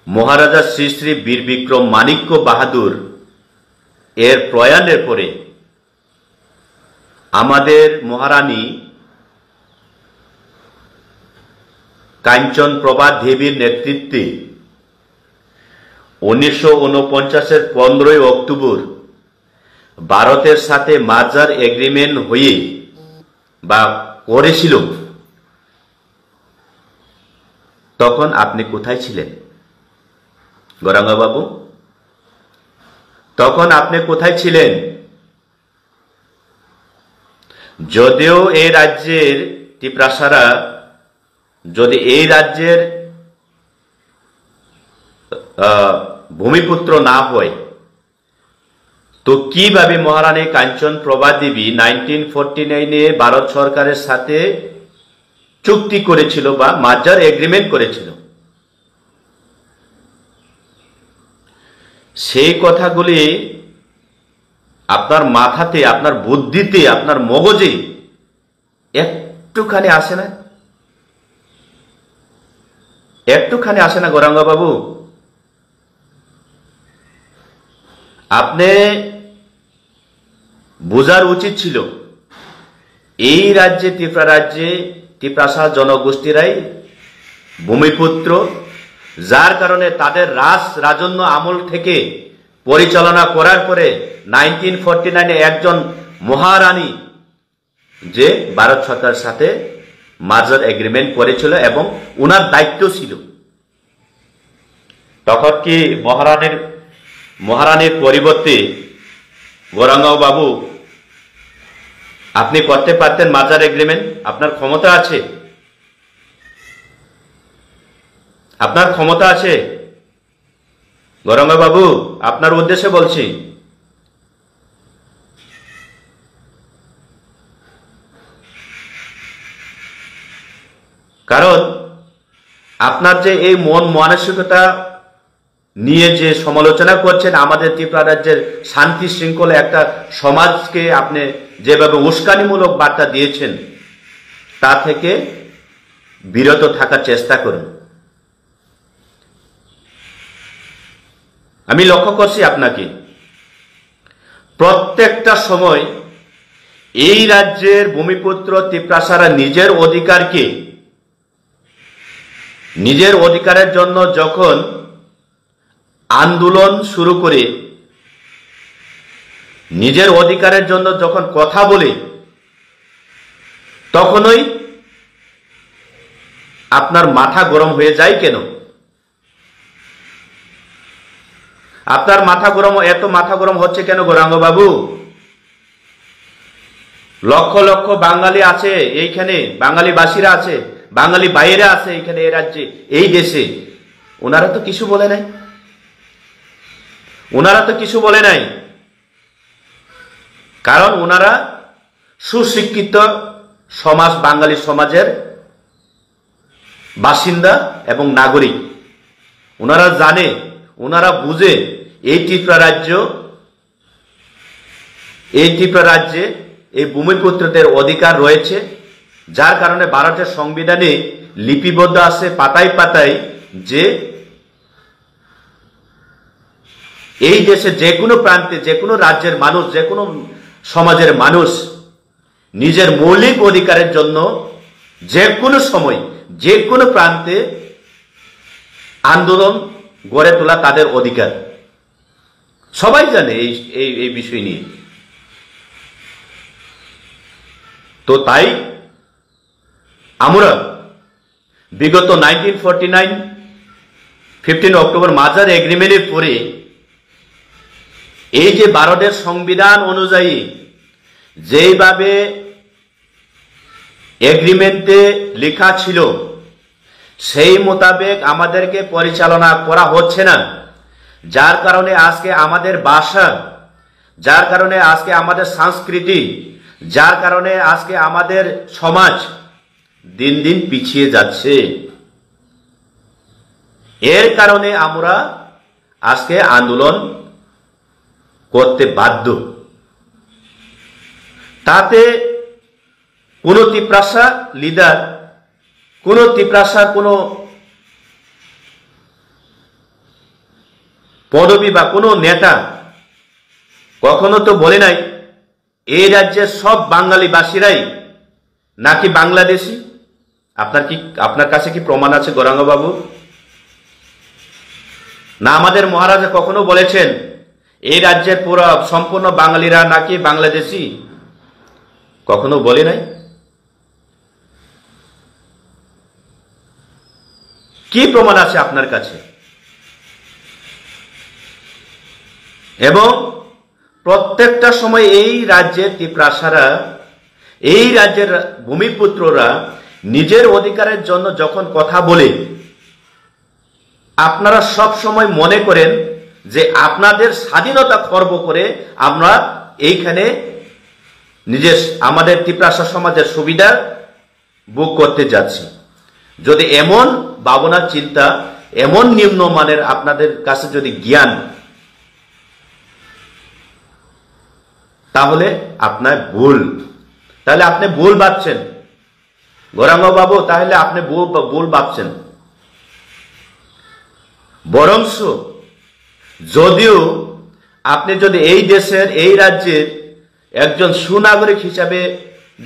[SPEAKER 3] মহারাজা শ্রী শ্রী বীর বিক্রম মাণিক্য বাহাদুর এর প্রয়াণের পরে আমাদের মহারানী কাঞ্চন প্রভা দেবীর নেতৃত্বে 1949-এর 15 অক্টোবর ভারতের সাথে মার্জার এগ্রিমেন্ট হয়ে বা করেছিল, তখন আপনি কোথায় ছিলেন গৌরাঙ্গ বাবু? তখন আপনি কোথায় ছিলেন? যদিও এই রাজ্যের ত্রিপুরাসারা যদি এই রাজ্যের ভূমিপুত্র না হয়, তো কিভাবে মহারানী কাঞ্চন প্রভা দেবী 1949-এ ভারত সরকারের সাথে চুক্তি করেছিল বা মার্জার এগ্রিমেন্ট করেছিল? সেই কথাগুলি আপনার মাথাতে, আপনার বুদ্ধিতে, আপনার মগজে একটুখানি আসে না? একটুখানি আসে না গৌরাঙ্গ বাবু? আপনি বোঝার উচিত ছিল এই রাজ্যে, ত্রিপুরা রাজ্যে ত্রিপুরা জনগোষ্ঠীরাই ভূমিপুত্র, যার কারণে তাদের রাজন্য আমল থেকে পরিচালনা করার পরে 1949-এ একজন মহারানী যে ভারত সরকারের সাথে মার্জার এগ্রিমেন্ট করেছিল এবং উনার দায়িত্ব ছিল। তখন কি মহারানীর পরিবর্তে গৌরাঙ্গ বাবু আপনি করতে পারতেন মার্জার এগ্রিমেন্ট? আপনার ক্ষমতা আছে, আপনার ক্ষমতা আছে গৌরাঙ্গ বাবু, আপনার উদ্দেশ্যে বলছি। কারণ আপনার যে এই মন মানসিকতা নিয়ে যে সমালোচনা করছেন, আমাদের ত্রিপুরা রাজ্যের শান্তি শৃঙ্খলা একটা সমাজকে আপনি যেভাবে উস্কানিমূলক বার্তা দিয়েছেন, তা থেকে বিরত থাকার চেষ্টা করুন। আমি লক্ষ্য করছি আপনাকে প্রত্যেকটা সময় এই রাজ্যের ভূমিপুত্র ত্রিপুরাসারা নিজের অধিকারের জন্য যখন আন্দোলন শুরু করে, নিজের অধিকারের জন্য যখন কথা বলে, তখনই আপনার মাথা গরম হয়ে যায় কেন? আপনার মাথা গরম, এত মাথা গরম হচ্ছে কেন গৌরাঙ্গ বাবু? লক্ষ লক্ষ বাঙালি আছে এইখানে, বাঙালি বাসীরা আছে, বাঙালি বাইরে আছে এইখানে, এই রাজ্যে, এই দেশে। ওনারা তো কিছু বলে নাই, ওনারা তো কিছু বলে নাই, কারণ ওনারা সুশিক্ষিত সমাজ, বাঙালি সমাজের বাসিন্দা এবং নাগরিক। ওনারা জানে, ওনারা বুঝে এই ত্রিপুরা রাজ্যে এই ভূমিপুত্রদের অধিকার রয়েছে, যার কারণে ভারতের সংবিধানে লিপিবদ্ধ আছে পাতায় পাতায় যে এই দেশে যে কোনো প্রান্তে, যে কোনো রাজ্যের মানুষ, যে কোনো সমাজের মানুষ নিজের মৌলিক অধিকারের জন্য যে কোনো সময়, যে কোনো প্রান্তে আন্দোলন গড়ে তোলা তাদের অধিকার। সবাই জানে এই বিষয় নিয়ে। তো তাই আমরা বিগত 1949 15 অক্টোবর মাজার এগ্রিমেন্টের পরে এই যে ভারতের সংবিধান অনুযায়ী যেইভাবে এগ্রিমেন্টে লেখা ছিল সেই মোতাবেক আমাদেরকে পরিচালনা করা হচ্ছে না, যার কারণে আজকে আমাদের ভাষা, যার কারণে আজকে আমাদের সংস্কৃতি, যার কারণে আজকে আমাদের সমাজ দিন দিন পিছিয়ে যাচ্ছে। এর কারণে আমরা আজকে আন্দোলন করতে বাধ্য। তাতে কোন তিপ্রাসা লিডার, কোন তিপ্রাসা কোন পদবী বা কোন নেতা কখনো তো বলে নাই এই রাজ্যের সব বাঙালি বাসীরাই নাকি বাংলাদেশি। আপনার কাছে কি প্রমাণ আছে গৌরাঙ্গ বাবু? না আমাদের মহারাজা কখনো বলেছেন এই রাজ্যের পুরো সম্পূর্ণ বাঙালিরা নাকি বাংলাদেশি? কখনো বলে নাই। কি প্রমাণ আছে আপনার কাছে? এবং প্রত্যেকটা সময় এই রাজ্যের তিপ্রাসারা, এই রাজ্যের ভূমিপুত্ররা নিজের অধিকারের জন্য যখন কথা বলে, আপনারা সব সময় মনে করেন যে আপনাদের স্বাধীনতা খর্ব করে আমরা এইখানে আমাদের তিপ্রাসা সমাজের সুবিধা ভোগ করতে যাচ্ছি। যদি এমন ভাবনা চিন্তা, এমন নিম্নমানের আপনাদের কাছে যদি জ্ঞান, তাহলে আপনার ভুল, তাহলে আপনি ভুল ভাবছেন গৌরাঙ্গ বাবু, তাহলে আপনি ভুল ভাবছেন। বরংস যদিও আপনি যদি এই দেশের, এই রাজ্যের একজন সুনাগরিক হিসাবে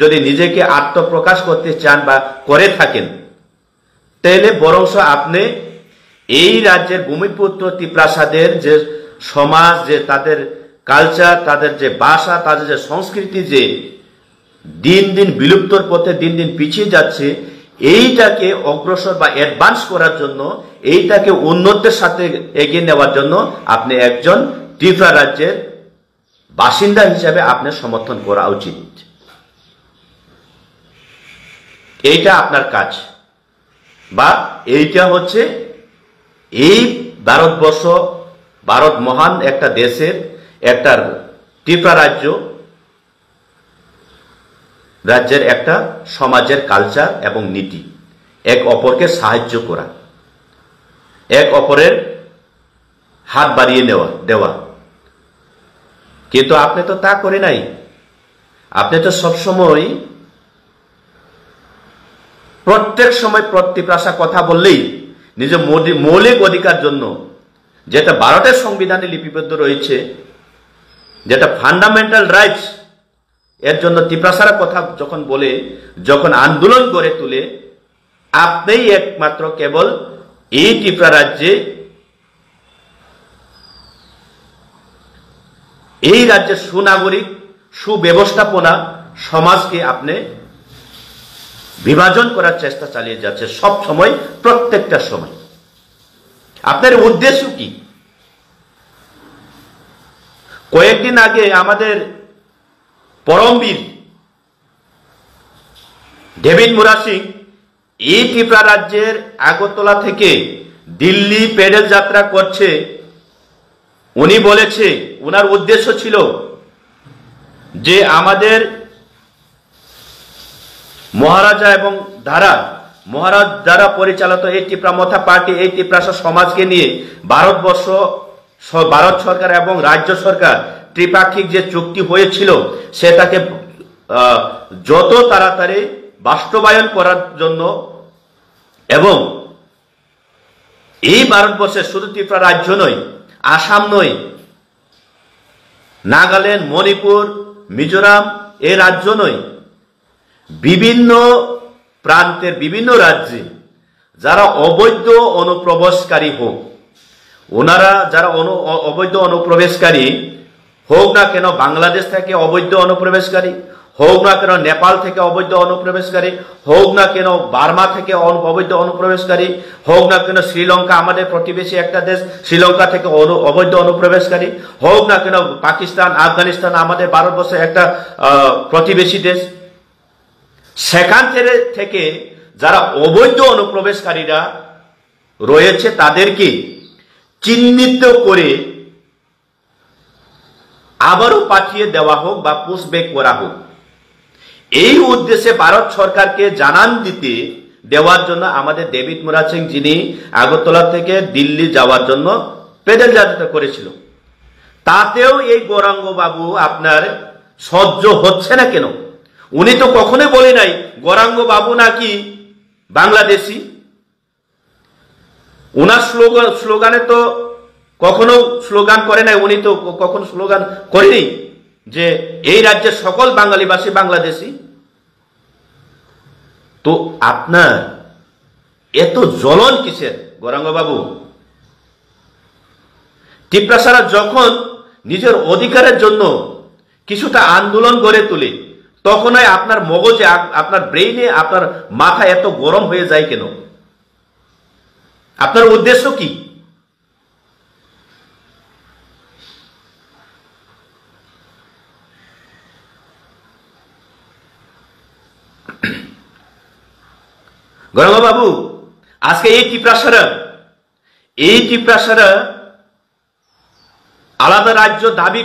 [SPEAKER 3] যদি নিজেকে আত্মপ্রকাশ করতে চান বা করে থাকেন, তাহলে বরংস আপনি এই রাজ্যের ভূমিপুত্র তিপ্রাসাদের যে সমাজ, যে তাদের কালচার, তাদের যে ভাষা, তাদের যে সংস্কৃতি যে দিন দিন বিলুপ্তর পথে দিন দিন পিছিয়ে যাচ্ছে, এইটাকে অগ্রসর বা অ্যাডভান্স করার জন্য, এইটাকে উন্নতির সাথে এগিয়ে নেওয়ার জন্য আপনি একজন ত্রিপুরা রাজ্যের বাসিন্দা হিসাবে আপনার সমর্থন করা উচিত। এইটা আপনার কাজ, বা এইটা হচ্ছে এই ভারতবর্ষ, ভারত মহান একটা দেশের, একটা ত্রিপুরা রাজ্যের একটা সমাজের কালচার এবং নীতি, এক অপরকে সাহায্য করা, এক অপরের হাত বাড়িয়ে দেওয়া। কিন্তু আপনি তো তা করে নাই। আপনি তো সবসময়, প্রত্যেক সময় তিপ্রাসা কথা বললেই নিজের মৌলিক অধিকার জন্য, যেটা ভারতের সংবিধানে লিপিবদ্ধ রয়েছে, যেটা ফান্ডামেন্টাল রাইটস, এর জন্য তিপ্রাসারা কথা যখন বলে, যখন আন্দোলন গড়ে তুলে, আপনিই একমাত্র কেবল এই ত্রিপুরা রাজ্যে, এই রাজ্যের সুনাগরিক, সুব্যবস্থাপনা সমাজকে আপনি বিভাজন করার চেষ্টা চালিয়ে যাচ্ছে সব সময়, প্রত্যেকটা সময়। আপনার উদ্দেশ্য কি? কয়েকদিন আগে আমাদের পরমবীর ডেভিড মুরা সিং এই ত্রিপুরা রাজ্যের আগরতলা থেকে দিল্লি প্যাডেল যাত্রা করছে। উনি বলেছে, ওনার উদ্দেশ্য ছিল যে আমাদের মহারাজা এবং মহারাজ দ্বারা পরিচালিত এই ত্রিপুরা মথা পার্টি, এই ত্রিপুরা সমাজকে নিয়ে ভারত সরকার এবং রাজ্য সরকার ত্রিপাক্ষিক যে চুক্তি হয়েছিল সেটাকে যত তাড়াতাড়ি বাস্তবায়ন করার জন্য, এবং এই ভারতবর্ষের শুধু ত্রিপুরা রাজ্য নয়, আসাম নয়, নাগাল্যান্ড, মণিপুর, মিজোরাম এই রাজ্য নয়, বিভিন্ন প্রান্তের বিভিন্ন রাজ্যে যারা অবৈধ অনুপ্রবেশকারী হোক, ওনারা যারা অবৈধ অনুপ্রবেশকারী হোক না কেন, বাংলাদেশ থেকে অবৈধ অনুপ্রবেশকারী হোক না কেন, নেপাল থেকে অবৈধ অনুপ্রবেশকারী হোক না কেন, বার্মা থেকে অবৈধ অনুপ্রবেশকারী হোক না কেন, শ্রীলঙ্কা আমাদের প্রতিবেশী একটা দেশ, শ্রীলঙ্কা থেকে অবৈধ অনুপ্রবেশকারী হোক না কেন, পাকিস্তান, আফগানিস্তান আমাদের ভারতবর্ষের একটা প্রতিবেশী দেশ, সেখান থেকে যারা অবৈধ অনুপ্রবেশকারীরা রয়েছে তাদেরকে চিহ্নিত করে আবারও পাঠিয়ে দেওয়া হোক বা পুশব্যাক করা হোক, এই উদ্দেশ্যে ভারত সরকারকে জানান দিতে দেওয়ার জন্য আমাদের ডেভিড মুরা সিং, যিনি আগরতলা থেকে দিল্লি যাওয়ার জন্য প্যাডেল যাত্রা করেছিল, তাতেও এই গৌরাঙ্গ বাবু আপনার সহ্য হচ্ছে না কেন? উনি তো কখনোই বলে নাই গৌরাঙ্গ বাবু নাকি বাংলাদেশি। ওনার স্লোগানে তো কখনো স্লোগান করে নাই, উনি তো কখনো স্লোগান করেনি যে এই রাজ্যের সকল বাঙালিবাসী বাংলাদেশি। তো আপনার এত জ্বলন কিসের গৌরাঙ্গ বাবু? ত্রিপুরাসারা যখন নিজের অধিকারের জন্য কিছুটা আন্দোলন গড়ে তোলে, তখনই আপনার মগজে, আপনার ব্রেইনে, আপনার মাথা এত গরম হয়ে যায় কেন? আপনার উদ্দেশ্য কি? গৌরাঙ্গ বাবু, আজকে এই ত্রিপুরাসারা আলাদা রাজ্য দাবি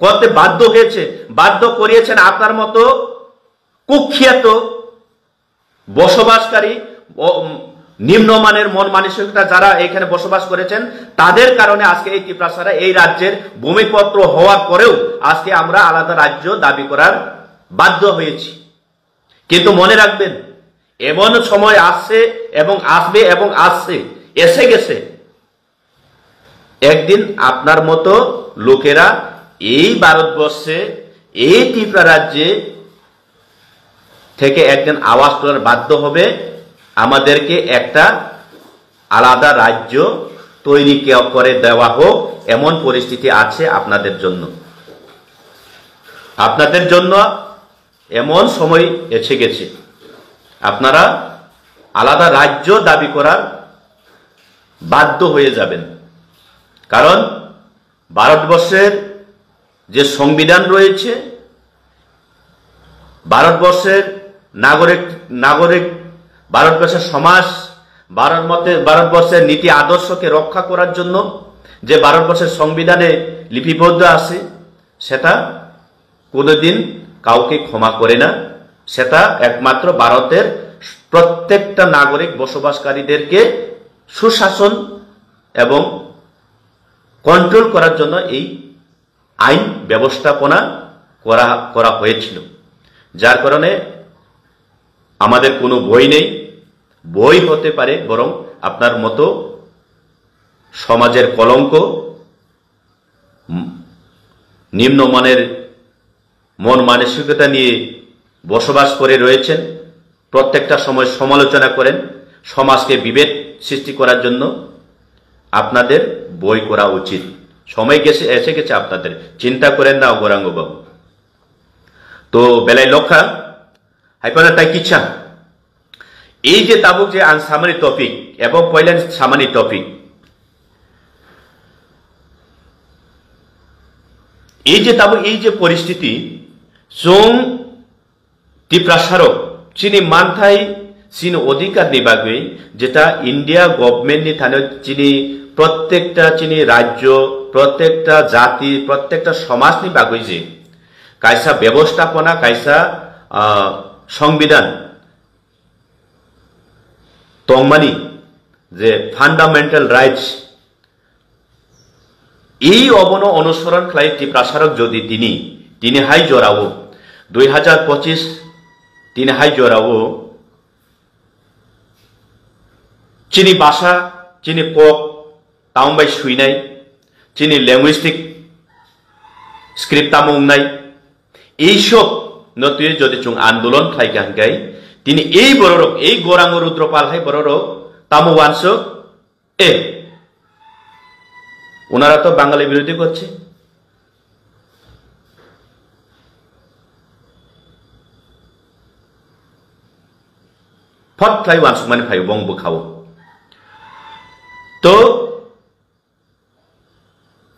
[SPEAKER 3] করতে বাধ্য করিয়েছেন আপনার মতো কুখ্যাত বসবাসকারী, নিম্নমানের মন মানসিকতা যারা এখানে বসবাস করেছেন, তাদের কারণে আজকে এই ত্রিপুরাসারা এই রাজ্যের ভূমিপত্র হওয়ার পরেও আজকে আমরা আলাদা রাজ্য দাবি করার বাধ্য হয়েছি। কিন্তু মনে রাখবেন, এমন সময় আসছে এবং আসবে এবং এসে গেছে, একদিন আপনার মতো লোকেরা এই ভারতবর্ষে, এই ত্রিপুরা রাজ্যে থেকে একদিন আওয়াজ তোলার বাধ্য হবে, আমাদেরকে একটা আলাদা রাজ্য তৈরি করে দেওয়া হোক, এমন পরিস্থিতি আছে আপনাদের জন্য। আপনাদের জন্য এমন সময় এসে গেছে, আপনারা আলাদা রাজ্য দাবি করার বাধ্য হয়ে যাবেন। কারণ ভারতবর্ষের যে সংবিধান রয়েছে, ভারতবর্ষের নাগরিক, ভারতবর্ষের সমাজ, ভারতবর্ষের নীতি আদর্শকে রক্ষা করার জন্য যে ভারতবর্ষের সংবিধানে লিপিবদ্ধ আছে, সেটা কোনোদিন কাউকে ক্ষমা করে না। সেটা একমাত্র ভারতের প্রত্যেকটা নাগরিক বসবাসকারীদেরকে সুশাসন এবং কন্ট্রোল করার জন্য এই আইন ব্যবস্থাপনা করা হয়েছিল। যার কারণে আমাদের কোনো বই নেই, বই হতে পারে বরং আপনার মতো সমাজের কলঙ্ক, নিম্নমানের মন মানসিকতা নিয়ে বসবাস করে রয়েছেন, প্রত্যেকটা সময় সমালোচনা করেন, সমাজকে বিভেদ সৃষ্টি করার জন্য। আপনাদের বই করা উচিত, সময় এসে গেছে আপনাদের, চিন্তা করেন না গৌরাঙ্গ বাবু। তো বেলায় লক্ষা হাইপানা তাই কিচ্ছা এই যে তাবুক যে আন সামানি টপিক এবং পয়লান সামানি টপিক এই যে তাবুক এই যে পরিস্থিতি जों टिप्रासारक चिनी मानथाय चिनी अधिकार नि बागै जेटा इंडिया गवर्नमेंट नि थानो चिनी प्रत्येकटा चिनी राज्य प्रत्येकटा जाति प्रत्येकटा समाज नि बागै जे कायसा व्यवस्थापना कायसा संविधान तंगमानि जे फान्डामेंटल राइट्स এই অবনো অনুসরণ খাই টিপ্রাসারক যদি তিনি হাই জরাও 2025 তিনি হাই জরাও চিনি ভাষা চিনি কক তামবাই সুইনাই চিনি ল্যাঙ্গুইস্টিক স্ক্রিপ্ট তামংনাই এইসব নতুন যদি চুং আন্দোলন খাইগান গাই তিনি এই বড়রক এই গোরাঙ্গ রুদ্রপাল হাই বড়রক তামো ওয়ানসক ওনারা তো বাঙালি বিরোধী করছে ফট ফ্লাই ওয়ান সুমানি ফাই বং বুখাও তো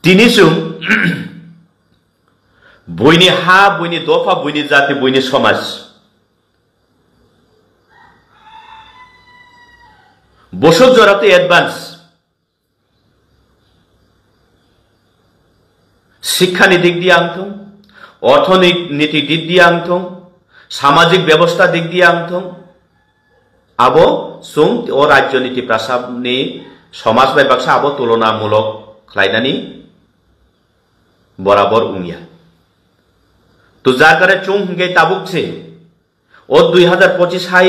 [SPEAKER 3] তিনি সুম বইনি হা বইনি দফা বইনি জাতি বইনি সমাজ বসত জরাতে অ্যাডভান্স শিক্ষানি দিক দিয়ে আংথং অর্থনৈতিক দিক দিয়ে আংথং সামাজিক ব্যবস্থা দিক দিয়ে আংথং আবো সুং ও রাজ্যনীতি প্রাসাবনি সমাজ ব্যবস্থা আবো তুলনামূলক খাইনানি বরাবর উমিয়া তো যার কারণে চুং হিংগে তাবুকছে ও 2025 হাই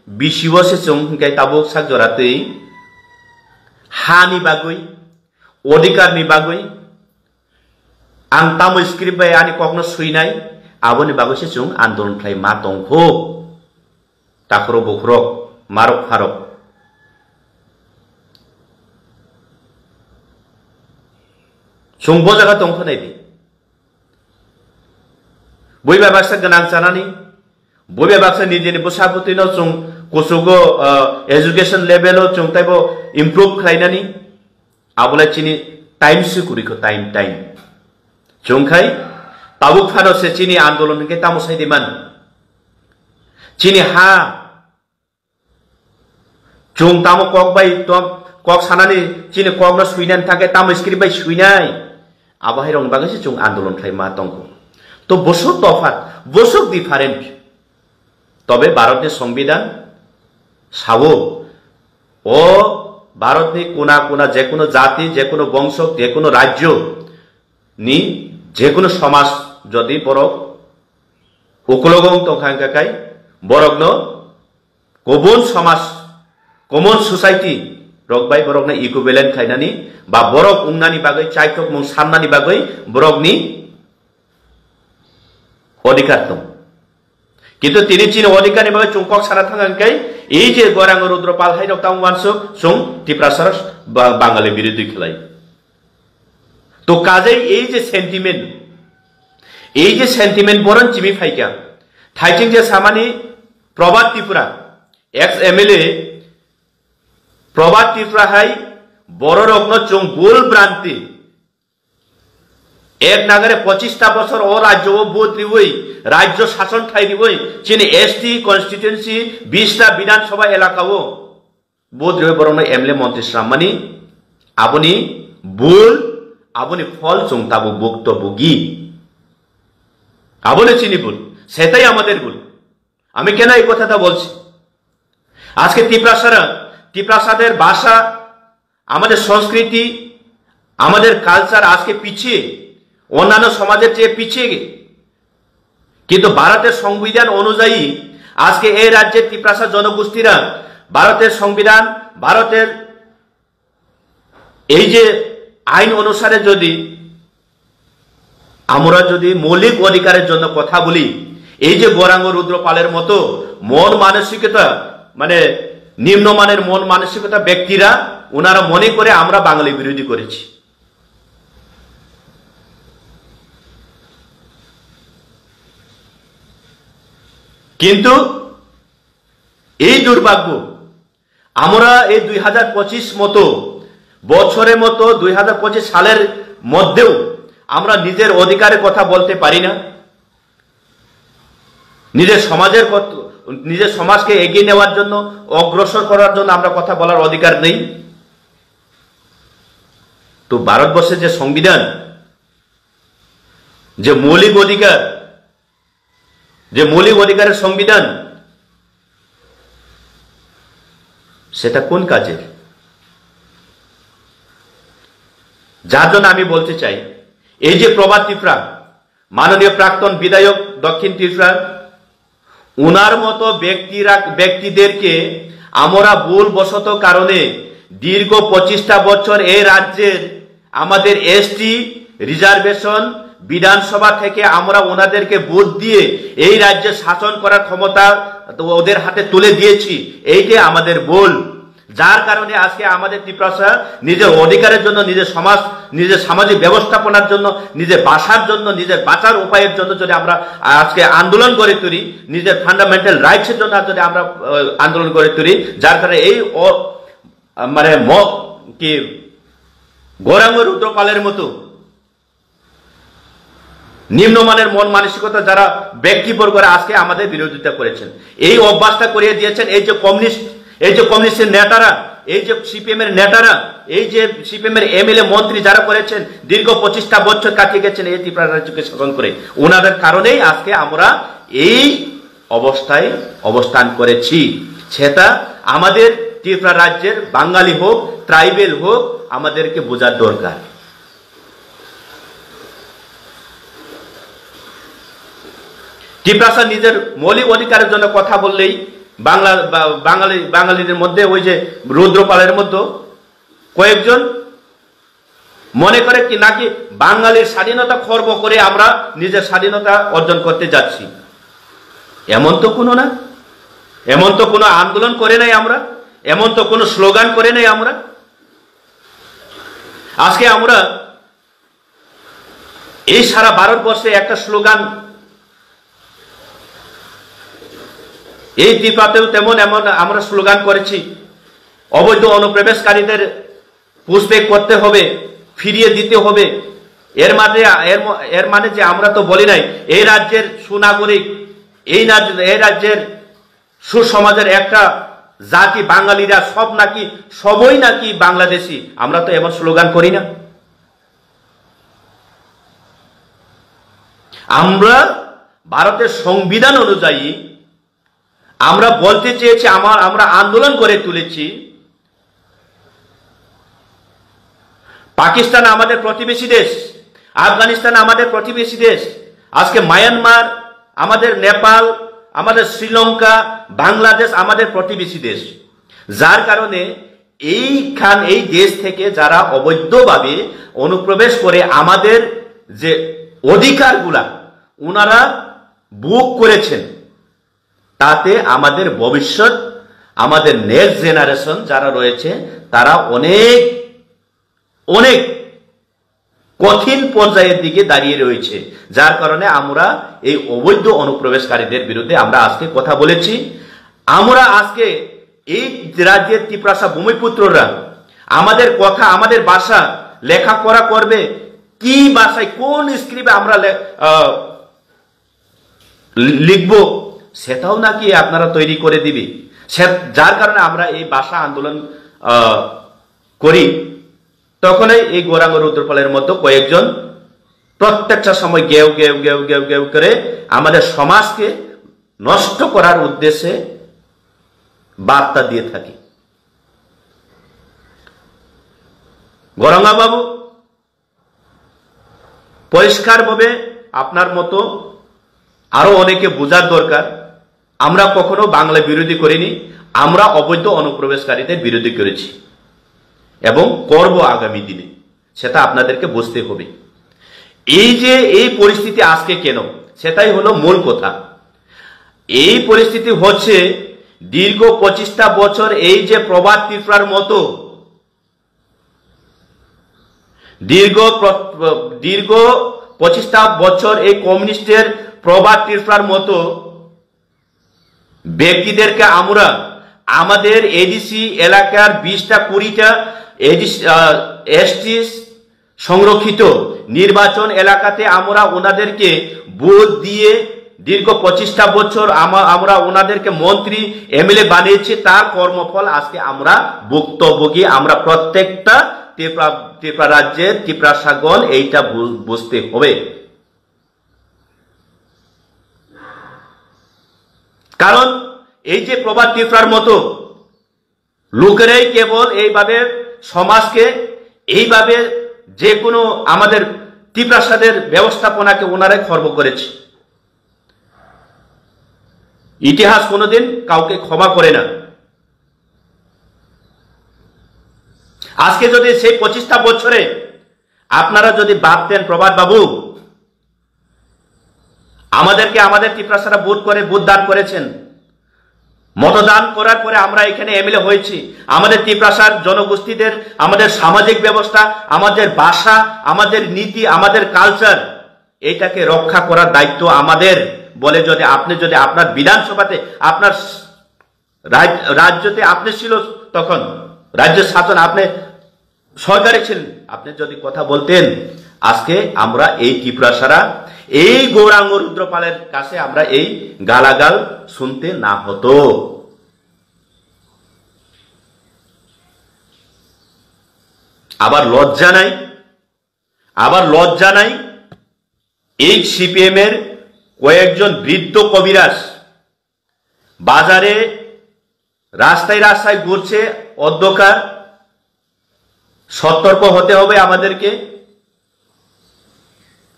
[SPEAKER 3] বিশিবসে চুং হিংগে তাবুক সাক জরাতে হানি বাগৈ অধিকারনি বাগৈ आं तामो स्क्रिप्ट बाय आनि कखनो सुइनाय आबोनि बागैसो जों आन्दोलन खाय मा दंखो ताखरो बखरो मारक फारक जों बो जागा दंखो नायदि बयबा बाक्सा गोनां जानानै बयबा बाक्सा निजेनि बसाबुतिनो जों कुसुगो एजुकेशन लेभेलो जों ताइबो इमप्रुव खालायनानै आबोलाय चिनि टाइम सिकुरिखो टाइम जोंखाय ताबुक फानो से चीनी आंदोलन के तामसाई दिमान चीनी हा जों तामो कक बाय तो कक सानानि चीनी कक न सुइनान थाके तामो स्क्रिप्ट बाय सुइनाय आबाहाय रंग बागैसो जों आंदोलन खाय मा दंखो तो बसो तफात बसो डिफारेंट तबे भारतनि संविधान सावो ओ भारतनि कोना कोना जेकुनो जाति जेकुनो वंश जेकुनो राज्य नि जेकुनो समाज जदि बरक उकलगं तंखांकाय बरकन गुबुन समाज कमन सोसाइटी रकबाय बरकना इकुइवेलेंट खायनानि बा बरक उंनानि बागै चाइथक मुं साननानि बागै बरकनि अधिकार दं किन्तु तिनि चिनि अधिकारनि बागै चुंकक साना थांगांकाय এই যে গোরাঙ্গ রুদ্রপাল হাই রক্তাম ওয়ানসক सुं टिप्रासार बांगाली बिरोधी खेलाय तो काजे এই যে সেন্টিমেন্ট বরন চিমি ফাইকা थाइथिं जे सामानि प्रभात त्रिपुरा एक्स एमएलए प्रभात त्रिपुरा हाय बड़ रत्न चुं भूल भ्रांति एक नागारे 25टा बছর ও রাজ্য ভোট দিবই राज्य शासन ठाई दिबई चिनि एसटी कन्स्टिट्युएंसी 20टा विधानसभा एलाकाओ भोट दिबई बरं एमएलए मन्त्री सामानि आबनि भूल आबनि फल जों ताबो बक्तव्যगी आबनि चिनि भूल সেটাই আমাদের ভুল আমি কেন এই কথাটা বলছি আজকে টিপ্রাসাদের ভাষা আমাদের সংস্কৃতি আমাদের কালচার আজকে পিছিয়ে অন্যান্য সমাজের চেয়ে পিছিয়ে কিন্তু ভারতের সংবিধান অনুযায়ী আজকে এই রাজ্যের টিপ্রাসা জনগোষ্ঠীরা ভারতের সংবিধান ভারতের এই যে আইন অনুসারে যদি আমরা যদি মৌলিক অধিকারের জন্য কথা বলি এই যে গোরাঙ্গ রুদ্রপালের মতো মন মানসিকতা মানে নিম্নমানের মন মানসিকতা ব্যক্তিরা ওনারা মনে করে আমরা বাঙালি বিরোধী করেছি কিন্তু এই দুর্ভাগ্য আমরা এই 2025 মতো বছরের মতো 2025 সালের মধ্যেও আমরা নিজের অধিকারের কথা বলতে পারি না, নিজের সমাজকে এগিয়ে নেওয়ার জন্য, অগ্রসর করার জন্য আমরা কথা বলার অধিকার নেই। তো ভারতবর্ষের যে সংবিধান, যে মৌলিক অধিকারের সংবিধান, সেটা কোন কাজের? যার জন্য আমি বলতে চাই, এই যে প্রভাত ত্রিপুরা মাননীয় প্রাক্তন বিধায়ক দক্ষিণ ত্রিপুরা, উনার মতো ব্যক্তিদেরকে আমরা ভুলবশত কারণে দীর্ঘ 25টা বছর এই রাজ্যের আমাদের এসটি রিজার্ভেশন বিধানসভা থেকে আমরা ওনাদেরকে ভোট দিয়ে এই রাজ্যে শাসন করার ক্ষমতা ওদের হাতে তুলে দিয়েছি। এই যে আমাদের ভুল, যার কারণে আজকে আমাদের ত্রিপুরা নিজের অধিকারের জন্য, নিজের সামাজিক ব্যবস্থাপনার জন্য, নিজের বাসার জন্য, নিজের বাঁচার উপায়ের জন্য যদি আমরা আজকে আন্দোলন করে তুলি, নিজের ফান্ডামেন্টাল রাইটসের জন্য যদি আমরা আন্দোলন করে তুলি, যার কারণে এই গৌরাঙ্গ রুদ্রপালের মতো নিম্নমানের মন মানসিকতা যারা ব্যক্তিবর্গরা আজকে আমাদের বিরোধিতা করেছেন, এই অভ্যাসটা করিয়ে দিয়েছেন এই যে কমিউনিস্টের নেতারা, এই যে সিপিএম এর নেতারা, এই যে সিপিএম এর এমএলএ মন্ত্রী যারা করেছেন, দীর্ঘ 25টা বছর কাটিয়ে গেছেন এই ত্রিপুরা রাজ্যকে শাসন করে, ওনাদের কারণেই আজকে আমরা এই অবস্থায় অবস্থান করেছি। সেটা আমাদের ত্রিপুরা রাজ্যের বাঙালি হোক, ট্রাইবেল হোক, আমাদেরকে বোঝার দরকার। ত্রিপুরা নিজের মৌলিক অধিকারের জন্য কথা বললেই বাঙালিদের মধ্যে ওই যে রুদ্রপালের মধ্যে কয়েকজন মনে করে কি নাকি বাঙালির স্বাধীনতা খর্ব করে আমরা নিজের স্বাধীনতা অর্জন করতে যাচ্ছি। এমন তো কোনো না, এমন তো কোনো আন্দোলন করে নাই আমরা, এমন তো কোনো স্লোগান করে নাই আমরা। আজকে আমরা এই সারা ভারতবর্ষে একটা স্লোগান, এই ত্রিপুরাতেও তেমন আমরা স্লোগান করেছি, অবৈধ অনুপ্রবেশকারীদের পুশব্যাক করতে হবে, ফিরিয়ে দিতে হবে। এর মানে যে আমরা তো বলি নাই এই রাজ্যের সুনাগরিক, এই রাজ্যের সুসমাজের একটা জাতি বাঙালিরা সবই নাকি বাংলাদেশি, আমরা তো এমন স্লোগান করি না। আমরা ভারতের সংবিধান অনুযায়ী আমরা বলতে চেয়েছি, আমরা আন্দোলন করে তুলেছি, পাকিস্তান আমাদের প্রতিবেশী দেশ, আফগানিস্তান আমাদের প্রতিবেশী দেশ, আজকে মায়ানমার আমাদের, নেপাল আমাদের, শ্রীলঙ্কা, বাংলাদেশ আমাদের প্রতিবেশী দেশ। যার কারণে এই দেশ থেকে যারা অবৈধভাবে অনুপ্রবেশ করে আমাদের যে অধিকারগুলা ওনারা বুক করেছেন, তাতে আমাদের ভবিষ্যৎ, আমাদের নেক্সট জেনারেশন যারা রয়েছে তারা অনেক অনেক কঠিন পর্যায়ের দিকে দাঁড়িয়ে রয়েছে। যার কারণে আমরা এই অবৈধ অনুপ্রবেশকারীদের বিরুদ্ধে আমরা আজকে কথা বলেছি। আমরা আজকে এই রাজ্যের ত্রিপুরা ভূমিপুত্ররা আমাদের কথা, আমাদের ভাষা লেখাপড়া করবে কি ভাষায়, কোন স্ক্রিপ্টে আমরা লিখব, সেটাও নাকি আপনারা তৈরি করে দিবি। যার কারণে আমরা এই ভাষা আন্দোলন করি। তখনই এই গৌরাঙ্গ রুদ্রপালের মতো কয়েকজন প্রত্যেকটা সময় গেউ গেউ গেউ গেউ গেউ করে আমাদের সমাজকে নষ্ট করার উদ্দেশ্যে বার্তা দিয়ে থাকি। গৌরাঙ্গ বাবু, পরিষ্কারভাবে আপনার মতো আরো অনেকে বোঝার দরকার, আমরা কখনো বাংলা বিরোধী করিনি, আমরা অবৈধ অনুপ্রবেশকারীদের বিরোধী করেছি এবং করব আগামী দিনে, সেটা আপনাদেরকে বুঝতে হবে। এই যে এই পরিস্থিতি আজকে কেন, সেটাই হলো মূল কথা। এই পরিস্থিতি হচ্ছে দীর্ঘ 25টা বছর এই যে প্রভাত ত্রিপুরার মতো দীর্ঘ 25টা বছর এই কমিউনিস্টের প্রভাত ত্রিপুরার মতো ব্যক্তিদেরকে আমরা আমাদের এডিসি এলাকার 20টা 20টা এসটি সংরক্ষিত নির্বাচন এলাকাতে আমরা ওনাদেরকে ভোট দিয়ে দীর্ঘ 25টা বছর আমরা ওনাদেরকে মন্ত্রী এমএলএ বানিয়েছি। তার কর্মফল আজকে আমরা ভুক্তভোগী। আমরা প্রত্যেকটা ত্রিপুরা রাজ্যের ত্রিপুরাসাগণ এইটা বুঝতে হবে। কারণ এই যে প্রবাদ ত্রিপুরার মতো লোকেরাই কেবল এইভাবে সমাজকে এইভাবে যে কোনো আমাদের ত্রিপ্রাসাদের ব্যবস্থাপনাকে ওনারাই খর্ব করেছে। ইতিহাস কোনোদিন কাউকে ক্ষমা করে না। আজকে যদি সেই 25টা বছরে আপনারা যদি ভাবতেন প্রভাত বাবু আমাদেরকে আমাদের ত্রিপ্রাসারা ভোট দান করেছেন, মতদান করার পরে আমরা এখানে এমএলএ হয়েছি, আমাদের ত্রিপ্রাসার জনগোষ্ঠীদের আমাদের সামাজিক ব্যবস্থা, আমাদের ভাষা, আমাদের নীতি, আমাদের কালচার এইটাকে রক্ষা করার দায়িত্ব আমাদের বলে যদি আপনি যদি আপনার বিধানসভাতে আপনার রাজ্যতে আপনি ছিল, তখন রাজ্য শাসন আপনি সরকারে ছিলেন, আপনি যদি কথা বলতেন আজকে আমরা এই ত্রিপুরাসারা এই গৌরাঙ্গ রুদ্রপালের কাছে আমরা এই গালাগাল শুনতে না হতো। আবার লজ্জা নাই এই সিপিএম এর কয়েকজন বৃদ্ধ কবিরাজ বাজারে রাস্তায় রাস্তায় ঘুরছে। অন্ধকার, সতর্ক হতে হবে আমাদেরকে।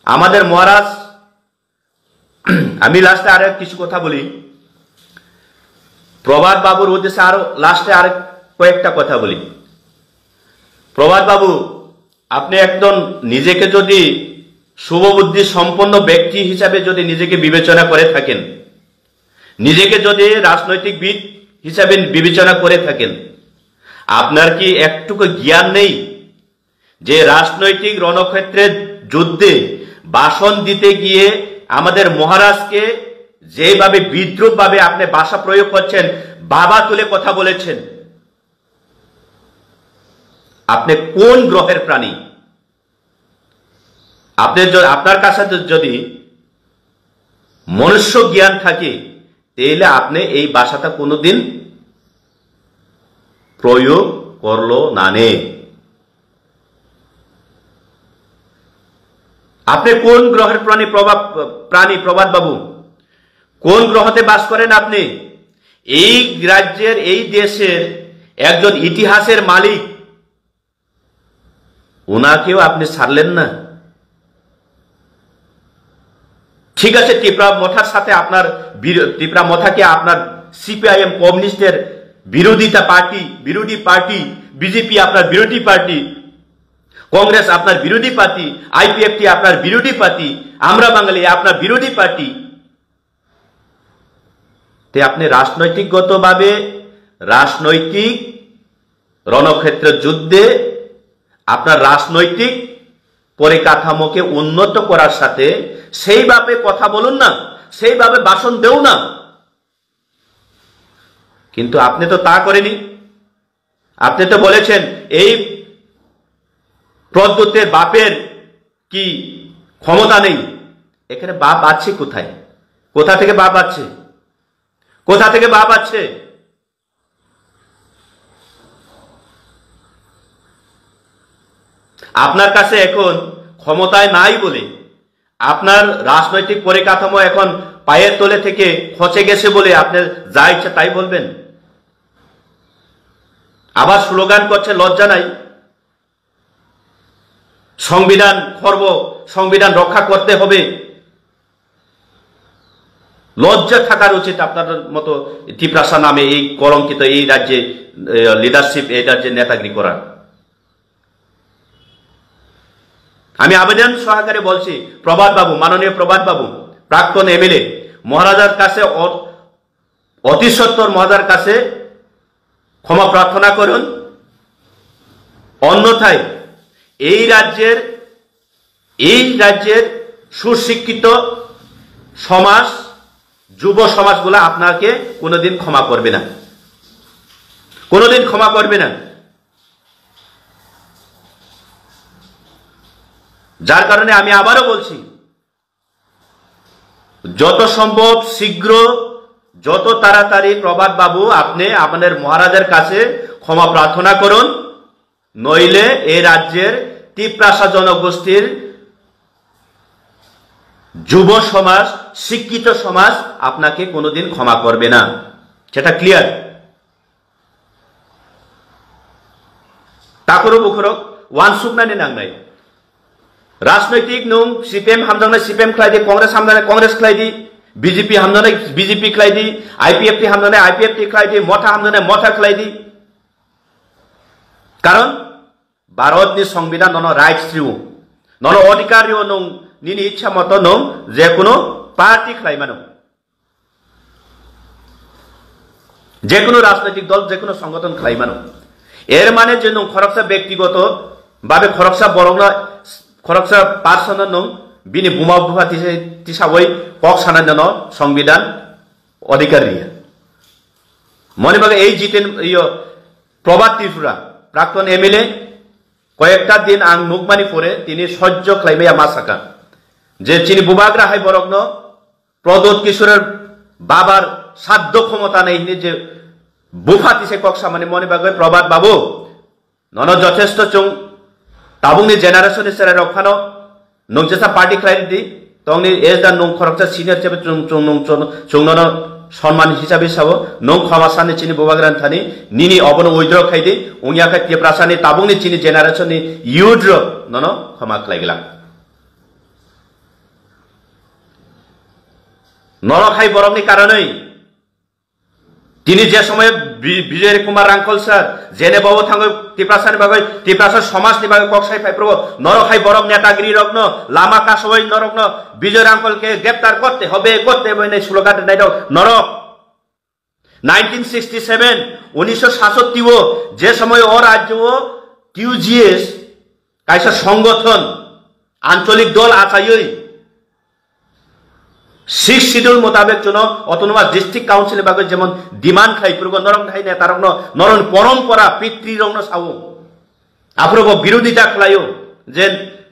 [SPEAKER 3] আমাদের মহারাজ, আমি লাস্টে আরেক কিছু কথা বলি, প্রভাত বাবুর উদ্দেশ্যে আরো লাস্টে আরেক কয়েকটা কথা বলি। প্রভাত বাবু, আপনি একদম নিজেকে যদি শুভবুদ্ধি সম্পন্ন ব্যক্তি হিসাবে যদি নিজেকে বিবেচনা করে থাকেন, নিজেকে যদি রাজনৈতিকবিদ হিসাবে বিবেচনা করে থাকেন, আপনার কি একটুকু জ্ঞান নেই যে রাজনৈতিক রণক্ষেত্রের যুদ্ধে ভাষণ দিতে গিয়ে আমাদের মহারাজকে যেভাবে বিদ্রুপ ভাবে আপনি ভাষা প্রয়োগ করছেন, বাবা তুলে কথা বলেছেন, আপনি কোন গ্রহের প্রাণী? আপনার কাছে যদি মনুষ্য জ্ঞান থাকে তাহলে আপনি এই ভাষাটা কোনোদিন প্রয়োগ করলো না। আপনি কোন গ্রহের প্রাণী প্রভাত বাবু? কোন গ্রহতে বাস করেন আপনি? এই রাজ্যের এই দেশের একজন ইতিহাসের মালিক, ওনাকেও আপনি ছাড়লেন না। ঠিক আছে, ত্রিপুরা মথার সাথে আপনার ত্রিপুরা মথাকে আপনার সিপিআইএম কমিউনিস্টের বিরোধী পার্টি, বিজেপি আপনার বিরোধী পার্টি, কংগ্রেস আপনার বিরোধী পার্টি, আইপিএফটি আপনার বিরোধী পার্টি, আমরা বাঙালি আপনার বিরোধী পার্টি। তে আপনি রাজনৈতিকগতভাবে রাজনৈতিক রণক্ষেত্রের যুদ্ধে আপনার রাজনৈতিক পরিকাঠামোকে উন্নত করার সাথে সেইভাবে কথা বলুন না, সেইভাবে ভাষণ দেও না। কিন্তু আপনি তো তা করেনি। আপনি তো বলেছেন এই প্রদ্যোতের বাপের কি ক্ষমতা নেই। এখানে বাপ আছে কোথায়? কোথা থেকে বাপ আছে? কোথা থেকে বাপ আছে? আপনার কাছে এখন ক্ষমতায় নাই বলে, আপনার রাজনৈতিক পরিকাঠামো এখন পায়ের তলে থেকে খসে গেছে বলে আপনার যা ইচ্ছা তাই বলবেন, আবার স্লোগান করছে লজ্জা নাই। সংবিধান খর্ব, সংবিধান রক্ষা করতে হবে, লজ্জা থাকার উচিত আপনার মতো ত্রিপ্রাসা নামে এই কলঙ্কিত এই রাজ্যে লিডারশিপ, এই রাজ্যে নেতাগিরি করার। আমি আবেদন সহকারে বলছি, প্রভাত বাবু, মাননীয় প্রভাত বাবু, প্রাক্তন এমএলএ, মহারাজার কাছে অতি সত্বর মহারাজার কাছে ক্ষমা প্রার্থনা করুন। অন্যথায় এই রাজ্যের সুশিক্ষিত সমাজ, যুব সমাজগুলো আপনাকে কোনোদিন ক্ষমা করবে না, কোনোদিন ক্ষমা করবে না। যার কারণে আমি আবারও বলছি, যত সম্ভব শীঘ্র, যত তাড়াতাড়ি প্রভাত বাবু আপনি আপনাদের মহারাজের কাছে ক্ষমা প্রার্থনা করুন, নইলে এই রাজ্যের তিপ্রাসা জনগোষ্ঠীর যুব সমাজ, শিক্ষিত সমাজ আপনাকে কোনোদিন ক্ষমা করবে না, সেটা ক্লিয়ার। তাকরো বুখরক ওয়ানসুকনানি নাংনাই রাজনৈতিক নং সিপিএম হামজাंनाय সিপিএম ख्लायदि, कांग्रेस हामजांनाय कांग्रेस ख्लायदि, बीजेपी हामजांनाय बीजेपी ख्लायदि, आईपीएफटी हामजांनाय आईपीएफटी ख्लायदि, मथा हामजांनाय मथा ख्लायदि। कारण भारतनि संविधान ननो राइट्स रिउ ननो अधिकार रिउ नों निनि इच्छा मतो नों जेकुनो पार्टी ख्लायमानो, जेकुनो राजनैतिक दल, जेकुनो संगठन ख्लायमानो। एर माने जे नों खरकसा व्यक्तिगत भाबे खरकसा बरंना खरकसा पार्सन नों बिनि बुमा बुफा तिसावै कक साना ननो संविधान अधिकार रिया मने बागे এই জিতেন প্রভাত ত্রিপুরা প্রাক্তন এমএলএ কয়েকটা দিন আং মুখমানি পরে তিনি সহ্য খ্লাইমাইয়া মাসাকা যে চিনি বুবাগ্রা হাই বরগ্ন প্রদোত কিশোরের বাবার সাধ্য ক্ষমতা নেই যে বুফাতিসে কক্সা মানে মনে বাগে প্রভাত বাবু নন যথেষ্ট চুং তাবুংনি জেনারেশন সেরা রখানো নং যেসা পার্টি খ্লাইদি তংনি এজ দা নং খরকটা সিনিয়র চেবে চুং নং চুংনন সম্মান হিসাবে সাবো নং ক্ষমাসানি চিনি বুবাগ্রান থানি নিনি অবন উইদ্র খাইদি উনিয়াকা তিয়াপ্রাসানি তাবুংনি চিনি জেনারেশননি ইউড্র নন ক্ষমা খ্লাইগলা নরখাই বরংনি কারণেই তিনি যে সময় বিজয় কুমার রাঙ্কল স্যার জেনে বাবু থাঙ্গ ত্রিপ্রাসানি বাগৈ ত্রিপ্রাসা সমাজনি বাগৈ কক্সাই ফাইপ্রব নরখাই বরং নেতাগিরি রগ্ন লামা কাসবই নরগ্ন বিজয় রাঙ্কলকে গ্রেপ্তার করতে হবে নাই স্লোগান নাই নরক 1967 1967 যে সময় ও রাজ্য কিউজিএস কাইসা সংগঠন আঞ্চলিক দল আছাই 6 শিডিউল মোতাবেক জন অটোনোমাস ডিস্ট্রিক্ট কাউন্সিল বাগৈ যেমন ডিমান্ড খাইপ্রব নরং খাই নেতারগ্ন নরন পরম্পরা পিতৃরগ্ন সাবো আপ্রব বিরোধিতা খালাयो যে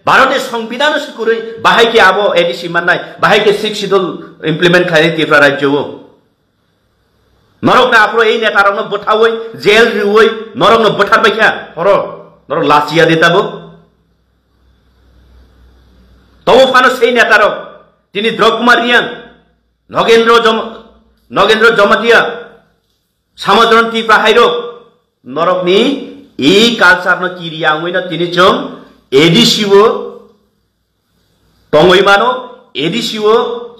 [SPEAKER 3] ভারতের সংবিধান সুকুরই বাহাইকে আবো এডিসি মাননাই বাহাইকে 6 শিডিউল ইমপ্লিমেন্ট খাই ত্রিপুরা রাজ্যও নরক না আপ্র এই নেতারগ্ন বঠাওই জেল রিওই নরগ্ন বঠার বাইখা হর নরক লাচিয়া দিতাবো তবু ফানো সেই নেতারক তিনি দ্রকুমার রিয়াং নগেন্দ্র জমাতিয়া সামদ্রন ত্রিপুরা হাইরক নরকনি এই কালচার ন কিরিয়াংইনা তিনি চং এডিসিও টংইমানো এডিসিও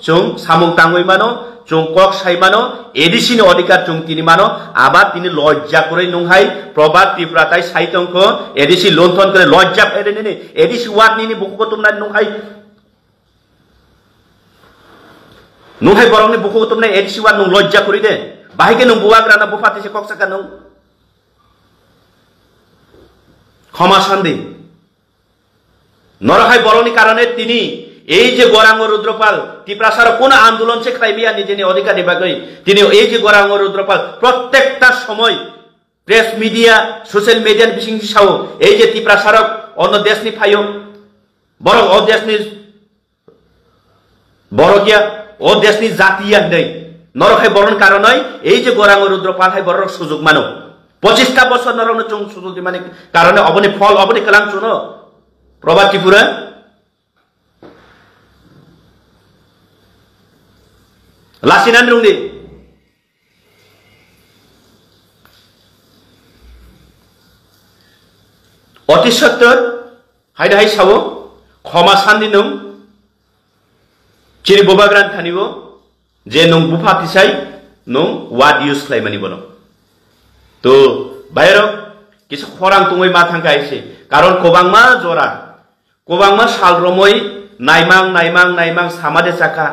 [SPEAKER 3] চং সামং টাংইমানো চং কক সাইমানো এডিসিনি অধিকার চং তিনি মানো আবার তিনি লজ্জা করে নংহাই প্রভাত ত্রিপুরা তাই সাইতংক এডিসি লন্থন করে লজ্জা ফেরে নিনি এডিসি ওয়াট নিনি বুকুগতম না নংহাই নুহাই বরংনি বুকুগতম না এডিসি ওয়াট নং লজ্জা করি দে বাহিকে নং বুয়াগ্রা না বুফাতিসে কক্সাকা নং ক্ষমা শান্তি নরহাই বরংনি কারণে তিনি এই যে গরাঙ্গ রুদ্রপাল ত্রিপ্রাসার কোন আন্দোলন সে খাইবিয়া নিজেনি অধিকার বাগৈ তিনি এই যে গরাঙ্গ রুদ্রপাল প্রত্যেকটা সময় প্রেস মিডিয়া সোশ্যাল মিডিয়া বিশিংসি সাও এই যে ত্রিপ্রাসার অন্য দেশনি ফাইও বড় ও দেশনি বড়কিয়া ও দেশনি জাতিয়া নেই নরখাই বরণ কারণে এই যে গরাঙ্গ রুদ্রপাল হাই বড় সুযোগ মানো 25টা বছর নরন চং সুযোগ মানে কারণে অবনি ফল অবনি কালাং চুনো প্রভাত ত্রিপুরা লাসিনান রুংদি অতি সত্তর হাইদা হাই সাবো ক্ষমা শান্তি নং চিনি বুবাগ্রান থানিব যে নং বুফাতিসাই নং ওয়ার্ড ইউজ খাইমানি বনো তো বাইরে কিছু খরাং তুমি মা থাঙ্কা আইছে কারণ কোবাংমা জরা কোবাংমা সালরমই নাইমাং নাইমাং নাইমাং সামাদে চাকা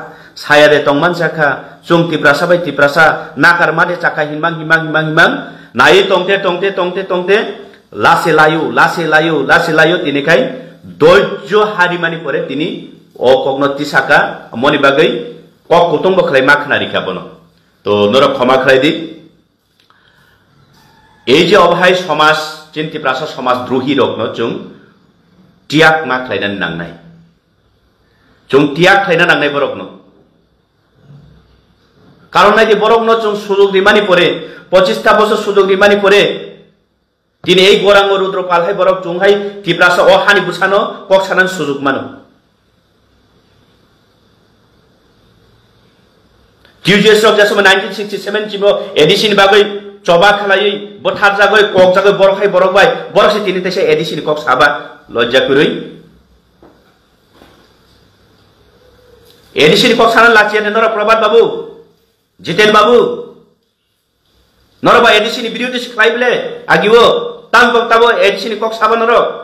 [SPEAKER 3] সায়াদে তংমান চাকা চুং ত্রিপ্রাসা বাই ত্রিপ্রাসা নাকার মাদে চাকা হিমাং হিমাং হিমাং হিমাং নাই টংতে টংতে টংতে টংতে লাসে লায়ু তিনিখাই ধৈর্য হারিমানি পরে তিনি অকগ্নতি চাকা মনি বাগৈ kok kutung bo khlai ma khnari khabono to nora khoma khlai di ei je obhai সমাজ চিন্তি প্রাসা সমাজ দ্রোহী রকনো जों টিয়াক মা খাইনান নাংনাই जों টিয়াক খাইনা নাংনাই বরকনো কারণ নাই যে বরকনো जों সুযোগ দিমানি পরে 25টা বছর সুযোগ দিমানি পরে দিনে এই গোরাঙ্গ রুদ্র পালহাই বরক जों হাই টিপ্রাসা ও হানি বুছানো কক সানান সুযোগ মানো টিউজেস রক জাসমা 1967 জিবো এডিশন বাগৈ coba khalai bothar jagoi kok jagoi borokhai borokbai borokse tini tese edition kok saba lojja kurui edition kok sana lachiane nora prabhat babu jiten babu nora ba edition biruti khlaible agibo tam kok tabo edition kok saba nora